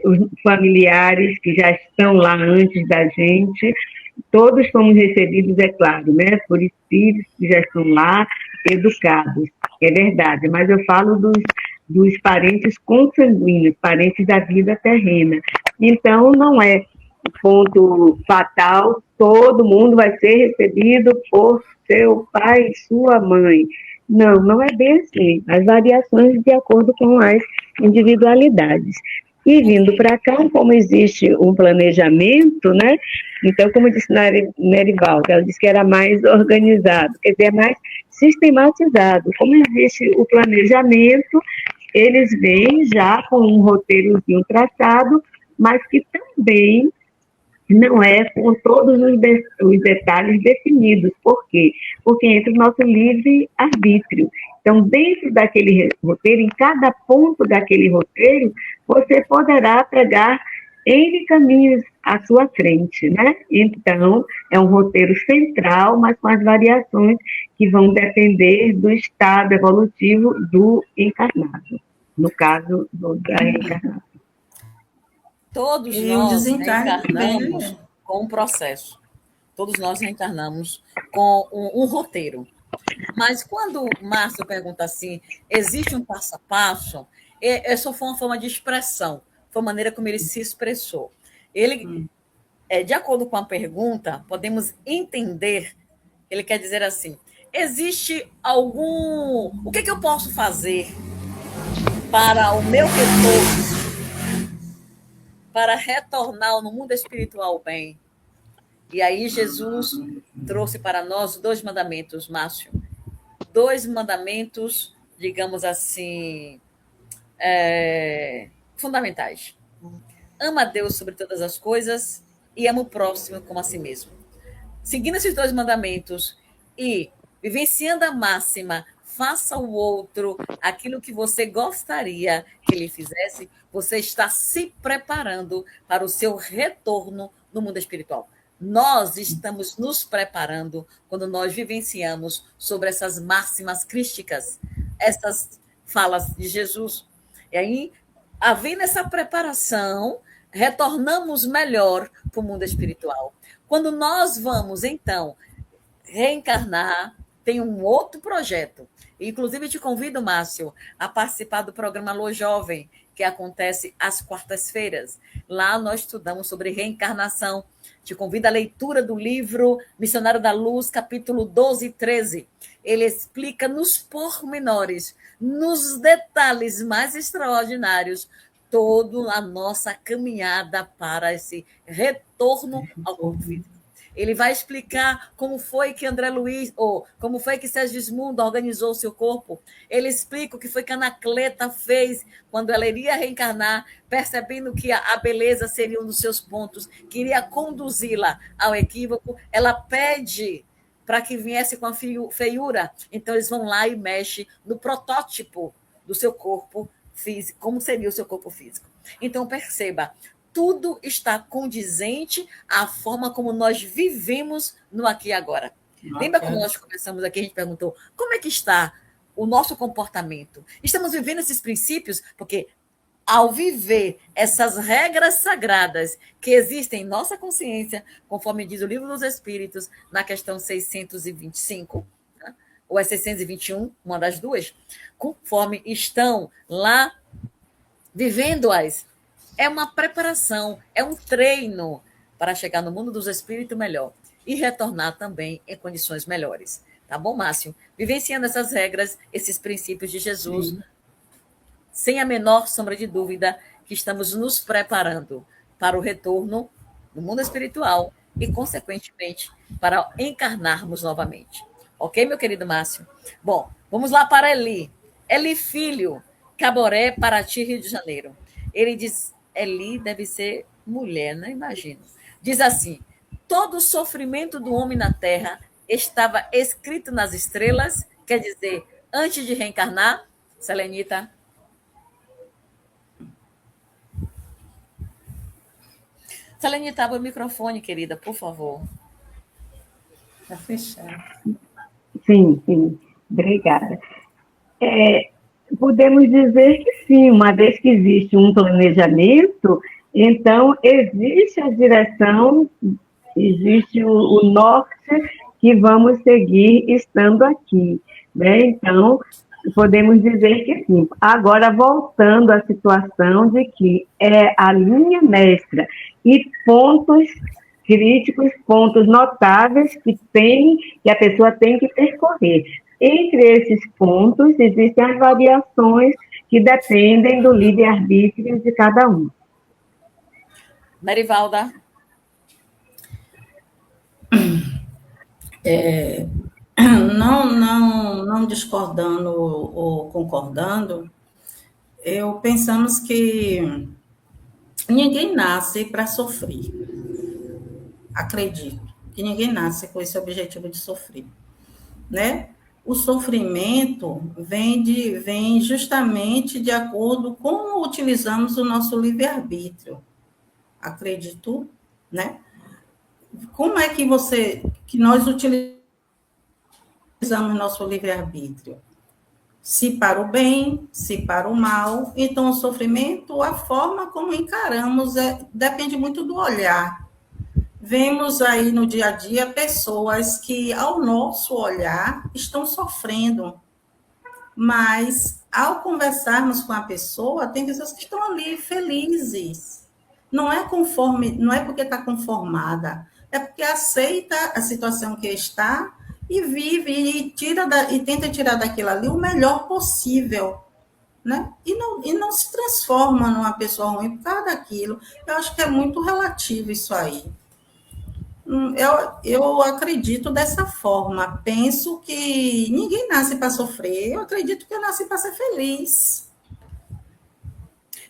os familiares que já estão lá antes da gente. Todos somos recebidos, é claro, né, por espíritos que já estão lá, educados, é verdade, mas eu falo dos parentes consanguíneos, parentes da vida terrena. Então, não é ponto fatal, todo mundo vai ser recebido por seu pai e sua mãe. Não é bem assim. As variações de acordo com as individualidades. E vindo para cá, como existe um planejamento, né? Então, como disse Nerivalda, ela disse que era mais organizado, quer dizer, é mais sistematizado. Como existe o planejamento, eles vêm já com um roteirozinho traçado, mas que também não é com todos os detalhes definidos. Por quê? Porque entra o nosso livre-arbítrio. Então, dentro daquele roteiro, em cada ponto daquele roteiro, você poderá pegar N caminhos à sua frente, né? Então, é um roteiro central, mas com as variações que vão depender do estado evolutivo do encarnado, no caso da reencarnação. Todos nós reencarnamos com um processo. Todos nós reencarnamos com um roteiro. Mas quando o Márcio pergunta assim, existe um passo a passo, essa foi uma forma de expressão, foi a maneira como ele se expressou. Ele, de acordo com a pergunta, podemos entender Ele quer dizer assim: existe algum. O que eu posso fazer para o meu retorno, para retornar no mundo espiritual bem? E aí Jesus trouxe para nós 2 mandamentos, Márcio. 2 mandamentos, digamos assim, fundamentais. Ama a Deus sobre todas as coisas e ama o próximo como a si mesmo. Seguindo esses 2 mandamentos e vivenciando a máxima, faça ao outro aquilo que você gostaria que ele fizesse, você está se preparando para o seu retorno no mundo espiritual. Nós estamos nos preparando quando nós vivenciamos sobre essas máximas crísticas, essas falas de Jesus. E aí, havendo essa preparação, retornamos melhor para o mundo espiritual. Quando nós vamos, então, reencarnar, tem um outro projeto. Inclusive, te convido, Márcio, a participar do programa Alô Jovem, que acontece às quartas-feiras. Lá nós estudamos sobre reencarnação. Te convido à leitura do livro Missionário da Luz, capítulo 12 e 13. Ele explica nos pormenores, nos detalhes mais extraordinários, toda a nossa caminhada para esse retorno ao corpo físico. Ele vai explicar como foi que André Luiz, ou como foi que Segismundo organizou o seu corpo. Ele explica o que foi que Anacleta fez quando ela iria reencarnar, percebendo que a beleza seria um dos seus pontos, queria conduzi-la ao equívoco. Ela pede para que viesse com a feiura. Então, eles vão lá e mexem no protótipo do seu corpo físico, como seria o seu corpo físico. Então, perceba, tudo está condizente à forma como nós vivemos no aqui e agora. Lembra quando nós começamos aqui, a gente perguntou como é que está o nosso comportamento? Estamos vivendo esses princípios? Porque ao viver essas regras sagradas que existem em nossa consciência, conforme diz o Livro dos Espíritos, na questão 625, né? Ou é 621, uma das duas, conforme estão lá vivendo-as, é uma preparação, é um treino para chegar no mundo dos espíritos melhor e retornar também em condições melhores. Tá bom, Márcio? Vivenciando essas regras, esses princípios de Jesus, sim, sem a menor sombra de dúvida que estamos nos preparando para o retorno no mundo espiritual e, consequentemente, para encarnarmos novamente. Ok, meu querido Márcio? Bom, vamos lá para Eli. Eli Filho, Caboré, Paraty, Rio de Janeiro. Ele diz... Eli deve ser mulher, né? Imagino. Diz assim: todo o sofrimento do homem na Terra estava escrito nas estrelas, quer dizer, antes de reencarnar. Selenita. Selenita, abre o microfone, querida, por favor. Está fechado. Sim, sim. Obrigada. Podemos dizer que sim, uma vez que existe um planejamento, então existe a direção, existe o norte que vamos seguir estando aqui, né? Então, podemos dizer que sim. Agora, voltando à situação de que é a linha mestra e pontos críticos, pontos notáveis que a pessoa tem que percorrer. Entre esses pontos, existem as variações que dependem do livre-arbítrio de cada um. Marivalda. Não discordando ou concordando, pensamos que ninguém nasce para sofrer. Acredito que ninguém nasce com esse objetivo de sofrer, né? O sofrimento vem justamente de acordo com como utilizamos o nosso livre-arbítrio. Acredito, né? Como é que nós utilizamos nosso livre-arbítrio? Se para o bem, se para o mal. Então, o sofrimento, a forma como encaramos, depende muito do olhar. Vemos aí no dia a dia pessoas que, ao nosso olhar, estão sofrendo. Mas, ao conversarmos com a pessoa, tem pessoas que estão ali felizes. Não é porque está conformada, é porque aceita a situação que está e vive e tenta tirar daquilo ali o melhor possível, né? E não se transforma numa pessoa ruim por causa daquilo. Eu acho que é muito relativo isso aí. Eu acredito dessa forma. Penso que ninguém nasce para sofrer. Eu acredito que eu nasci para ser feliz.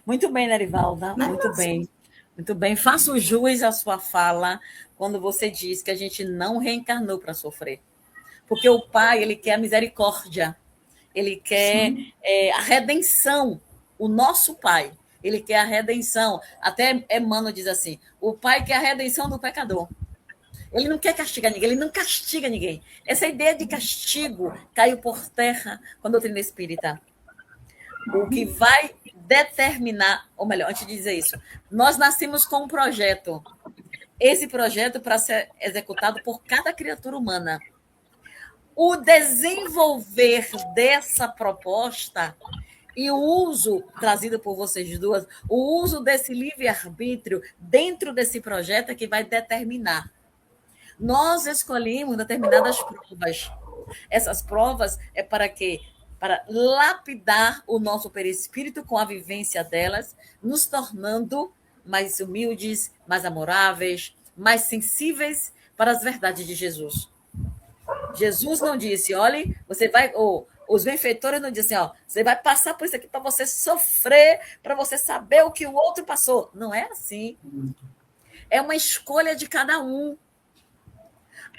Muito bem, Nerivalda, Né? muito bem. Muito bem. Faço jus à sua fala quando você diz que a gente não reencarnou para sofrer. Porque o Pai, ele quer a misericórdia, ele quer a redenção. O nosso Pai, ele quer a redenção. Até Emmanuel diz assim, o Pai quer a redenção do pecador. Ele não quer castigar ninguém, ele não castiga ninguém. Essa ideia de castigo caiu por terra com a doutrina espírita. O que vai determinar, ou melhor, antes de dizer isso, nós nascemos com um projeto. Esse projeto para ser executado por cada criatura humana. O desenvolver dessa proposta e o uso, trazido por vocês duas, o uso desse livre-arbítrio dentro desse projeto é que vai determinar. Nós escolhemos determinadas provas. Essas provas é para quê? Para lapidar o nosso perispírito com a vivência delas, nos tornando mais humildes, mais amoráveis, mais sensíveis para as verdades de Jesus. Jesus não disse, olhe, você vai, os benfeitores não dizem, ó, você vai passar por isso aqui para você sofrer, para você saber o que o outro passou. Não é assim. É uma escolha de cada um.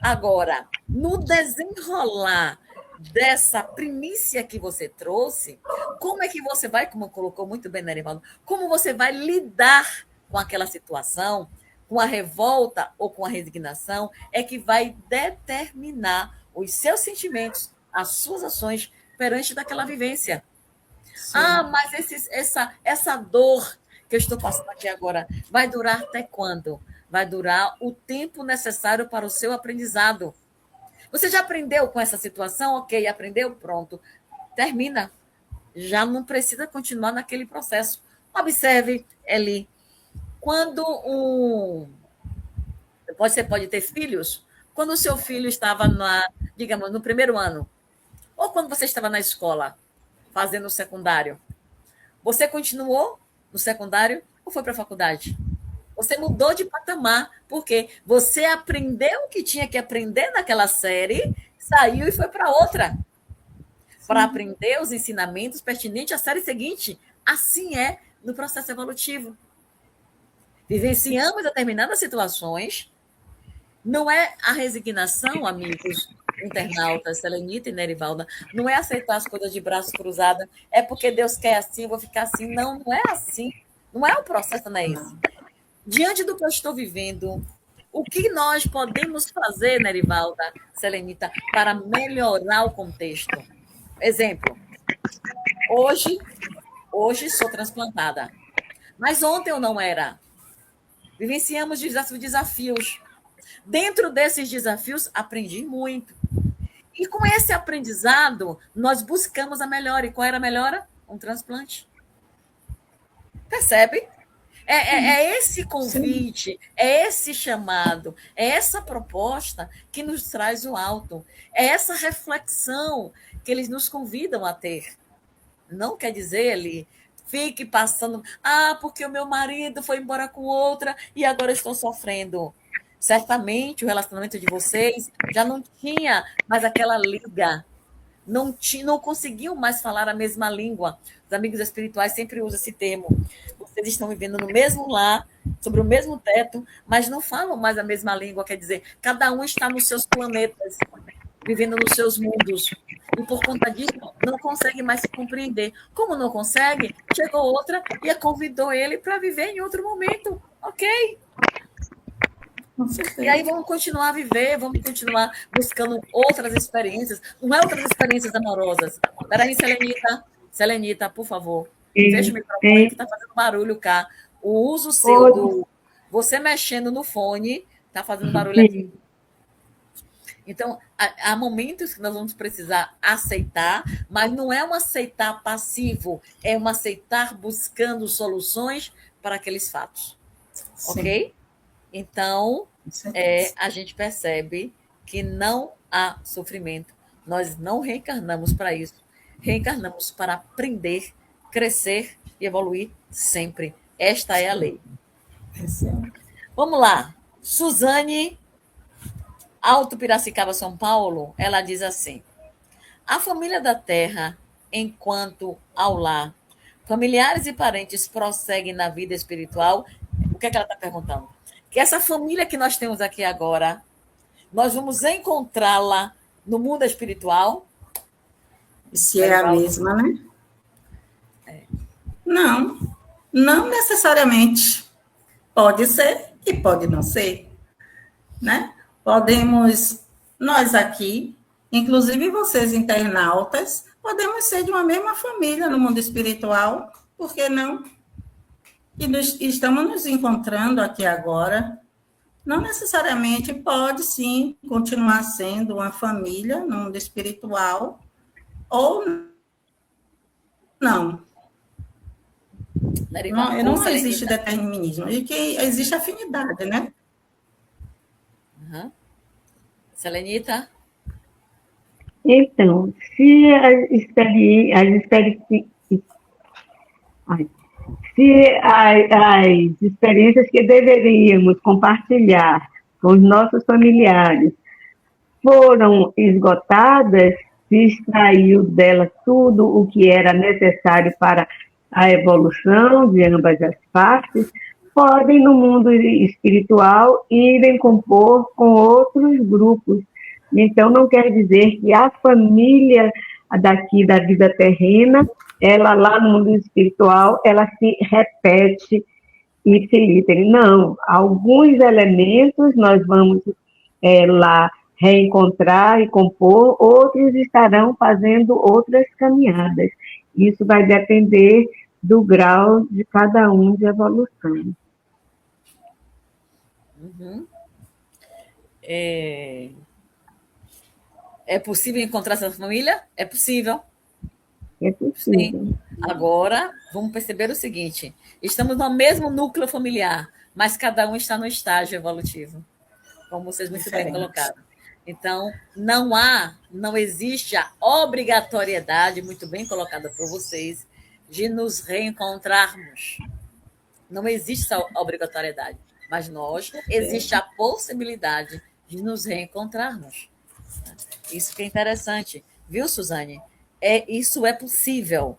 Agora, no desenrolar dessa primícia que você trouxe, como é que você vai, como colocou muito bem, Nerivaldo, como você vai lidar com aquela situação, com a revolta ou com a resignação, é que vai determinar os seus sentimentos, as suas ações perante daquela vivência. Sim. Mas essa dor que eu estou passando aqui agora vai durar até quando? Vai durar o tempo necessário para o seu aprendizado. Você já aprendeu com essa situação? Ok, aprendeu? Pronto. Termina. Já não precisa continuar naquele processo. Observe, Eli, quando você pode ter filhos, quando o seu filho estava digamos, no primeiro ano, ou quando você estava na escola, fazendo o secundário, você continuou no secundário ou foi para a faculdade? Você mudou de patamar, porque você aprendeu o que tinha que aprender naquela série, saiu e foi para outra, para aprender os ensinamentos pertinentes à série seguinte. Assim é no processo evolutivo. Vivenciamos determinadas situações, não é a resignação, amigos internautas, Selenita e Nerivalda, não é aceitar as coisas de braços cruzados, é porque Deus quer assim, eu vou ficar assim. Não, não é assim. Não é o processo, não é esse. Diante do que eu estou vivendo, o que nós podemos fazer, Nerivalda, Selenita, para melhorar o contexto? Exemplo, hoje sou transplantada, mas ontem eu não era. Vivenciamos desafios. Dentro desses desafios, aprendi muito. E com esse aprendizado, nós buscamos a melhora. E qual era a melhora? Um transplante. Percebe? É esse convite, é esse chamado, é essa proposta que nos traz o alto. É essa reflexão que eles nos convidam a ter. Não quer dizer, ele fique passando, porque o meu marido foi embora com outra e agora estou sofrendo. Certamente o relacionamento de vocês já não tinha mais aquela liga, não conseguiam mais falar a mesma língua. Os amigos espirituais sempre usam esse termo. Vocês estão vivendo no mesmo lar, sobre o mesmo teto, mas não falam mais a mesma língua. Quer dizer, cada um está nos seus planetas, vivendo nos seus mundos. E por conta disso, não consegue mais se compreender. Como não consegue, chegou outra e convidou ele para viver em outro momento. Ok? E aí vamos continuar a viver, vamos continuar buscando outras experiências. Não é outras experiências amorosas. Peraí, Selenita, por favor. Fecha o microfone que está fazendo barulho cá. O uso seu do... Você mexendo no fone está fazendo barulho aqui. Então, há momentos que nós vamos precisar aceitar, mas não é um aceitar passivo, é um aceitar buscando soluções para aqueles fatos. Sim. Ok? Então, a gente percebe que não há sofrimento. Nós não reencarnamos para isso. Reencarnamos para aprender, crescer e evoluir sempre. Esta é a lei. Vamos lá. Suzane, Alto Piracicaba, São Paulo, ela diz assim: a família da Terra, enquanto ao lar, familiares e parentes prosseguem na vida espiritual. O que é que ela está perguntando? Que essa família que nós temos aqui agora, nós vamos encontrá-la no mundo espiritual? Se é a mesma, né? Não, não necessariamente. Pode ser e pode não ser, né? Podemos, nós aqui, inclusive vocês internautas, podemos ser de uma mesma família no mundo espiritual, por que não? Estamos nos encontrando aqui agora. Não necessariamente pode, sim, continuar sendo uma família no mundo espiritual, ou não. Não existe determinismo, e que existe afinidade, né? Uhum. Selenita? Então, se as experiências que deveríamos compartilhar com os nossos familiares foram esgotadas, se extraiu dela tudo o que era necessário para a evolução de ambas as partes, podem, no mundo espiritual, irem compor com outros grupos. Então, não quer dizer que a família daqui da vida terrena, ela lá no mundo espiritual, ela se repete ipsiliter. Não, alguns elementos nós vamos lá reencontrar e compor, outros estarão fazendo outras caminhadas. Isso vai depender do grau de cada um de evolução. Uhum. É possível encontrar essa família? É possível. É possível. Sim. Agora, vamos perceber o seguinte: estamos no mesmo núcleo familiar, mas cada um está no estágio evolutivo, como vocês muito bem colocaram. Então, não existe a obrigatoriedade, muito bem colocada por vocês, de nos reencontrarmos. Não existe essa obrigatoriedade, mas existe a possibilidade de nos reencontrarmos. Isso que é interessante, viu, Suzane? Isso é possível,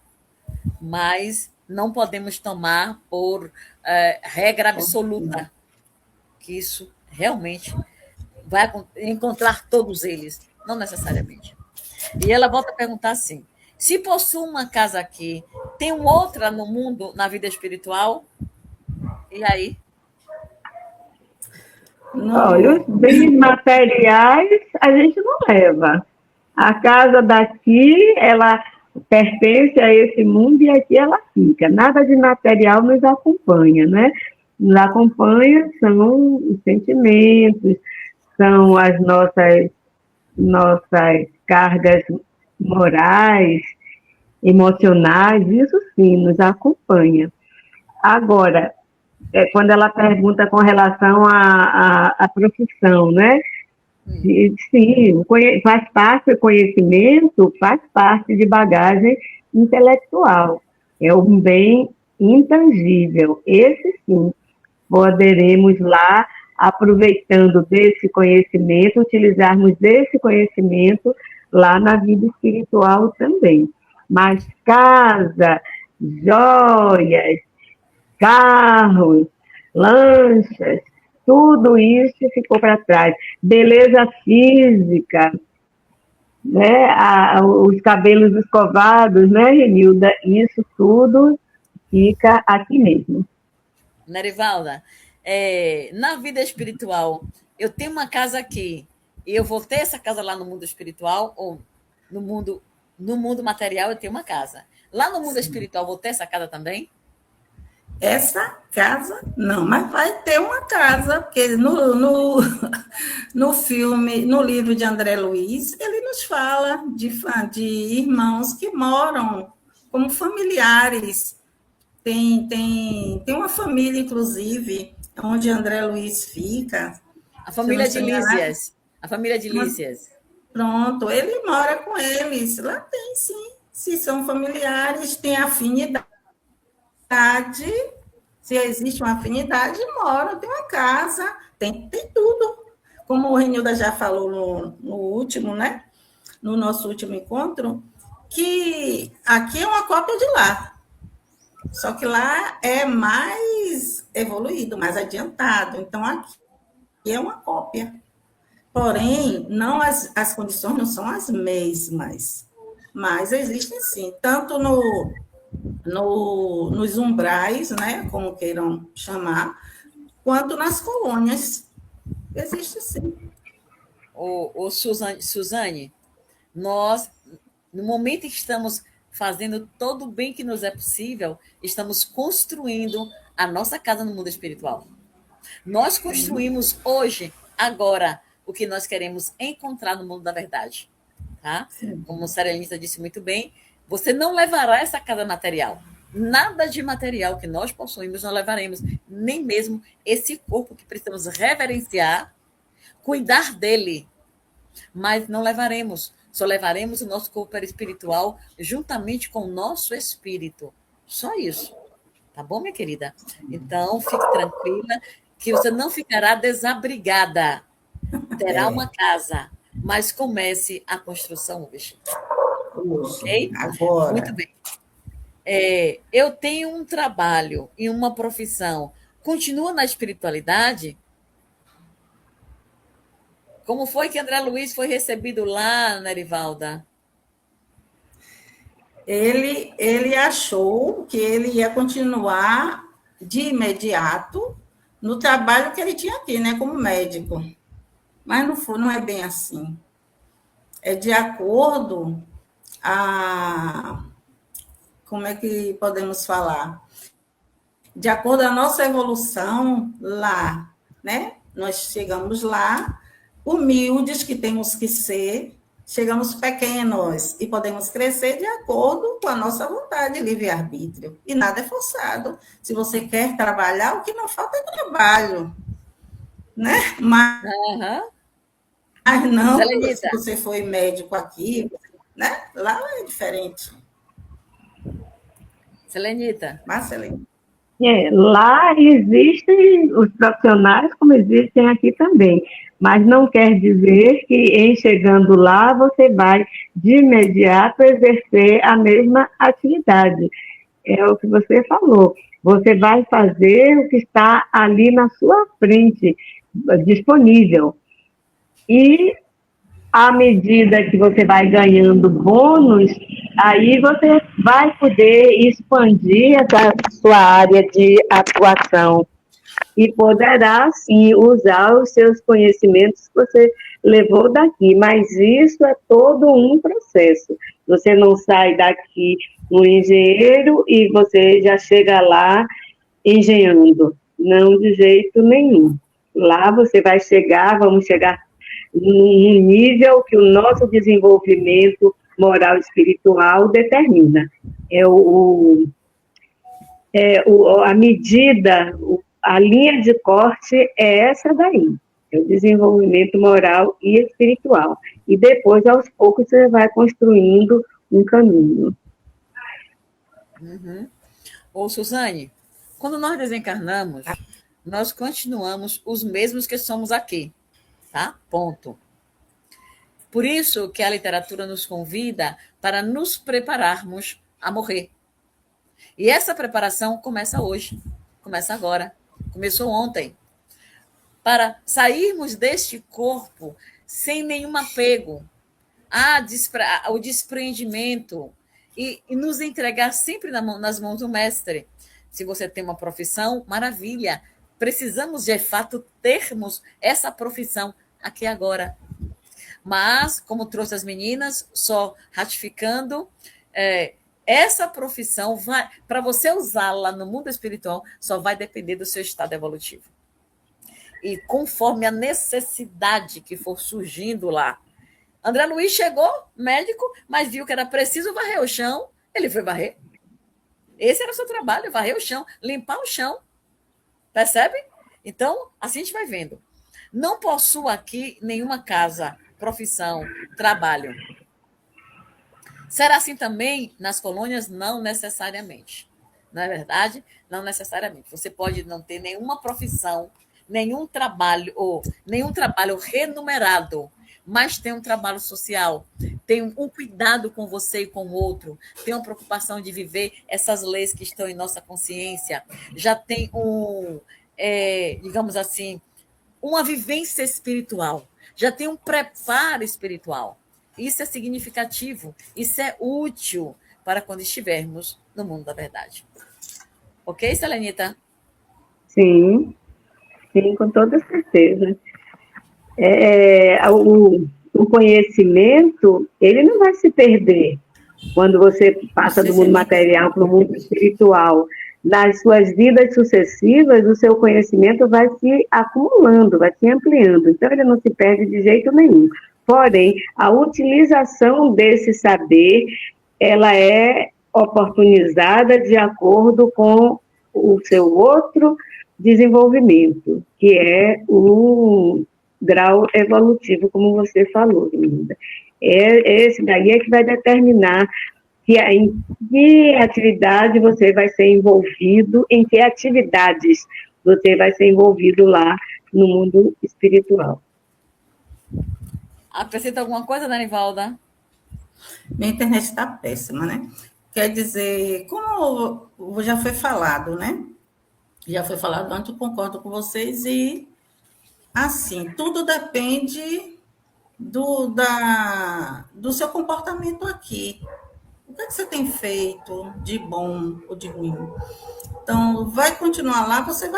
mas não podemos tomar por regra absoluta que isso realmente vai encontrar todos eles, não necessariamente. E ela volta a perguntar assim: se possuo uma casa aqui, tem outra no mundo, na vida espiritual? E aí? Olha, os bens materiais a gente não leva. A casa daqui, ela pertence a esse mundo e aqui ela fica. Nada de material nos acompanha, né? Nos acompanha são os sentimentos, são as nossas cargas morais, emocionais, isso sim, nos acompanha. Agora, quando ela pergunta com relação à profissão, né? Sim, faz parte do conhecimento, faz parte de bagagem intelectual. É um bem intangível. Esse sim, poderemos lá, aproveitando desse conhecimento, utilizarmos desse conhecimento lá na vida espiritual também. Mas casa, joias, carros, lanchas, tudo isso ficou para trás. Beleza física, né? Os cabelos escovados, né, Renilda? Isso tudo fica aqui mesmo. Nerivalda, na vida espiritual, eu tenho uma casa aqui, e eu vou ter essa casa lá no mundo espiritual, ou no mundo material eu tenho uma casa. Lá no mundo espiritual, vou ter essa casa também? Essa casa, não, mas vai ter uma casa, porque no filme, no livro de André Luiz, ele nos fala de irmãos que moram como familiares. Tem uma família, inclusive, onde André Luiz fica. A família de Lícias. A família de Lícias. Pronto, ele mora com eles. Lá tem, sim. Se são familiares, tem afinidade. Se existe uma afinidade, moram, tem uma casa, tem tudo. Como o Renilda já falou no último, né? No nosso último encontro, que aqui é uma cópia de lá. Só que lá é mais evoluído, mais adiantado. Então, aqui é uma cópia. Porém, não as condições não são as mesmas. Mas existem sim, tanto nos umbrais, né, como queiram chamar, quanto nas colônias. Existe sim. Suzane, nós, no momento em que estamos fazendo todo o bem que nos é possível, estamos construindo a nossa casa no mundo espiritual. Nós construímos hoje, agora, o que nós queremos encontrar no mundo da verdade. Tá? Como a Serenita disse muito bem, você não levará essa casa material. Nada de material que nós possuímos não levaremos, nem mesmo esse corpo que precisamos reverenciar, cuidar dele, mas não levaremos. Só levaremos o nosso corpo espiritual juntamente com o nosso espírito. Só isso. Tá bom, minha querida? Então, fique tranquila que você não ficará desabrigada. Terá uma casa, mas comece a construção hoje. Ok? Agora. Muito bem. Eu tenho um trabalho e uma profissão. Continua na espiritualidade? Como foi que André Luiz foi recebido lá, Nerivalda? Ele achou que ele ia continuar de imediato no trabalho que ele tinha aqui, né, como médico. Mas não é bem assim. É de acordo a... Como é que podemos falar? De acordo à nossa evolução lá, né? Nós chegamos lá, humildes que temos que ser, chegamos pequenos e podemos crescer de acordo com a nossa vontade, livre-arbítrio. E nada é forçado. Se você quer trabalhar, o que não falta é trabalho. Né? Mas não, se você foi médico aqui, né? Lá é diferente. Selenita. Marcelina. Lá existem os profissionais, como existem aqui também, mas não quer dizer que em chegando lá você vai de imediato exercer a mesma atividade. É o que você falou. Você vai fazer o que está ali na sua frente, disponível. E à medida que você vai ganhando bônus, aí você vai poder expandir essa sua área de atuação e poderá, sim, usar os seus conhecimentos que você levou daqui. Mas isso é todo um processo. Você não sai daqui um engenheiro e você já chega lá engenhando. Não, de jeito nenhum. Lá você vai chegar, vamos chegar num nível que o nosso desenvolvimento moral e espiritual determina. A medida, a linha de corte é essa daí, é o desenvolvimento moral e espiritual. E depois, aos poucos, você vai construindo um caminho. Suzane, quando nós desencarnamos, nós continuamos os mesmos que somos aqui. Tá? Ponto. Por isso que a literatura nos convida para nos prepararmos a morrer. E essa preparação começa hoje, começa agora, começou ontem. Para sairmos deste corpo sem nenhum apego, o despreendimento e nos entregar sempre nas mãos do mestre. Se você tem uma profissão, maravilha. Precisamos, de fato, termos essa profissão aqui agora. Mas, como trouxe as meninas, só ratificando, essa profissão, para você usá-la no mundo espiritual, só vai depender do seu estado evolutivo. E conforme a necessidade que for surgindo lá. André Luiz chegou, médico, mas viu que era preciso varrer o chão, ele foi varrer. Esse era o seu trabalho, varrer o chão, limpar o chão. Percebe? Então, assim a gente vai vendo. Não possuo aqui nenhuma casa profissão, trabalho. Será assim também nas colônias? Não necessariamente. Não é verdade? Não necessariamente. Você pode não ter nenhuma profissão, nenhum trabalho remunerado, mas tem um trabalho social, tem um cuidado com você e com o outro, tem uma preocupação de viver essas leis que estão em nossa consciência, já tem digamos assim, uma vivência espiritual, já tem um preparo espiritual. Isso é significativo, isso é útil para quando estivermos no mundo da verdade. Ok, Selenita? Sim, sim, com toda certeza. O conhecimento, ele não vai se perder quando você passa do mundo material para o mundo espiritual. Nas suas vidas sucessivas, o seu conhecimento vai se acumulando, vai se ampliando. Então, ele não se perde de jeito nenhum. Porém, a utilização desse saber, ela é oportunizada de acordo com o seu outro desenvolvimento, que é o grau evolutivo, como você falou, Linda. Esse daí é que vai determinar em que atividade você vai ser envolvido, em que atividades você vai ser envolvido lá no mundo espiritual. Acrescenta alguma coisa, Danivalda? Minha internet está péssima, né? Quer dizer, como já foi falado, né? Já foi falado antes, eu concordo com vocês e, assim, tudo depende do seu comportamento aqui. O que você tem feito de bom ou de ruim? Então, vai continuar lá, você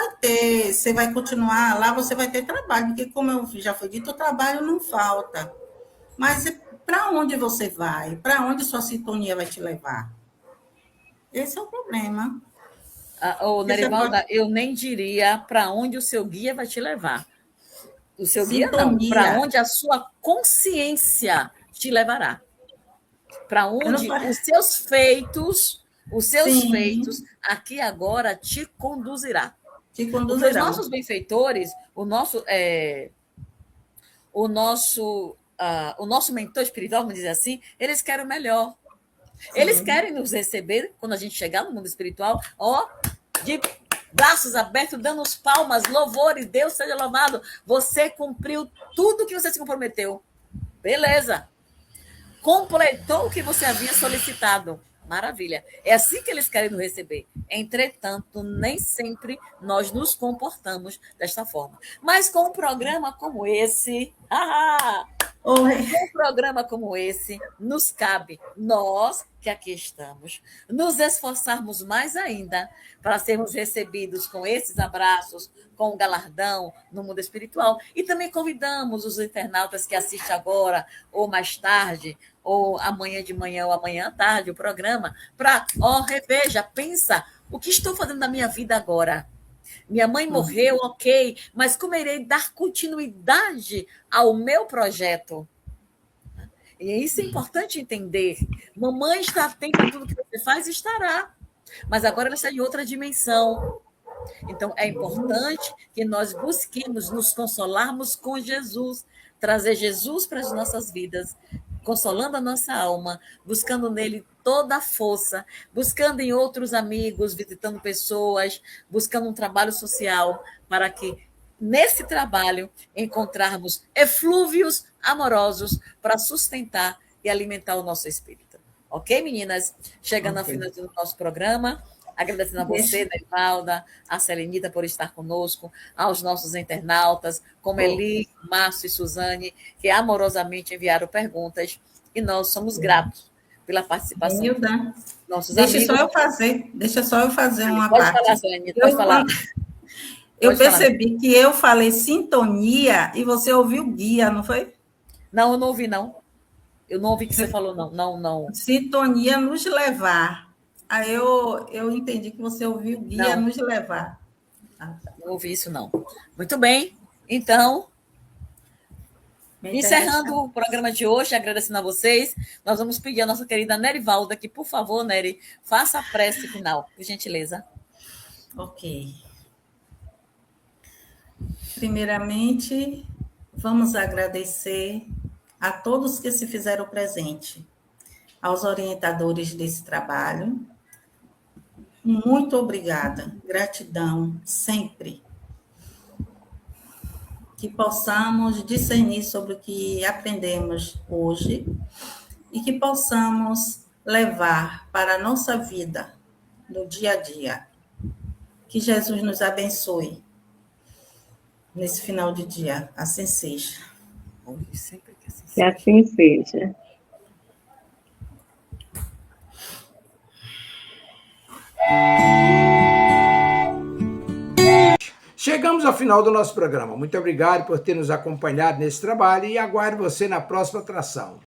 vai continuar lá, você vai ter trabalho, porque, como eu já foi dito, o trabalho não falta. Mas para onde você vai? Para onde sua sintonia vai te levar? Esse é o problema. Nerivalda, eu nem diria para onde o seu guia vai te levar. O seu guia não, para onde a sua consciência te levará. Para onde os seus feitos aqui agora te conduzirá. Porque os nossos benfeitores, o nosso mentor espiritual, vamos dizer assim, eles querem o melhor. Sim. Eles querem nos receber quando a gente chegar no mundo espiritual, de braços abertos, dando os palmas, louvores, Deus seja louvado. Você cumpriu tudo que você se comprometeu. Beleza. Completou o que você havia solicitado. Maravilha. É assim que eles querem nos receber. Entretanto, nem sempre nós nos comportamos desta forma. Mas com um programa como esse, com um programa como esse, nos cabe, nós que aqui estamos, nos esforçarmos mais ainda para sermos recebidos com esses abraços, com o galardão no mundo espiritual. E também convidamos os internautas que assistem agora, ou mais tarde, ou amanhã de manhã, ou amanhã à tarde, o programa, para, reveja, pensa, o que estou fazendo na minha vida agora? Minha mãe morreu, ok, mas como irei dar continuidade ao meu projeto? E isso é importante entender. Mamãe está atenta a tudo que você faz, estará. Mas agora ela está em outra dimensão. Então, é importante que nós busquemos nos consolarmos com Jesus, trazer Jesus para as nossas vidas, consolando a nossa alma, buscando nele toda a força, buscando em outros amigos, visitando pessoas, buscando um trabalho social, para que nesse trabalho encontrarmos eflúvios amorosos para sustentar e alimentar o nosso espírito. Ok, meninas? Chegando ao final do nosso programa, agradecendo a você, Nerivalda, a Selenita por estar conosco, aos nossos internautas, como Eli, Márcio e Suzane, que amorosamente enviaram perguntas, e nós somos gratos pela participação. Nilda, nossos deixa amigos. Deixa só eu fazer uma pode parte. Falar, Selenita, pode falar. Eu percebi que eu falei sintonia e você ouviu guia, não foi? Não, eu não ouvi, não. Eu não ouvi o que você falou, não. Não. Sintonia nos levar. Aí eu entendi que você ouviu guia nos levar. Não ouvi isso, não. Muito bem. Então, encerrando o programa de hoje, agradecendo a vocês, nós vamos pedir a nossa querida Nerivalda que, por favor, Nery, faça a prece final, por gentileza. Ok. Primeiramente, vamos agradecer a todos que se fizeram presente, aos orientadores desse trabalho. Muito obrigada, gratidão sempre. Que possamos discernir sobre o que aprendemos hoje e que possamos levar para a nossa vida, no dia a dia. Que Jesus nos abençoe nesse final de dia. Assim seja. Hoje, sempre que assim Que seja. assim seja. Chegamos ao final do nosso programa. Muito obrigado por ter nos acompanhado nesse trabalho e aguardo você na próxima atração.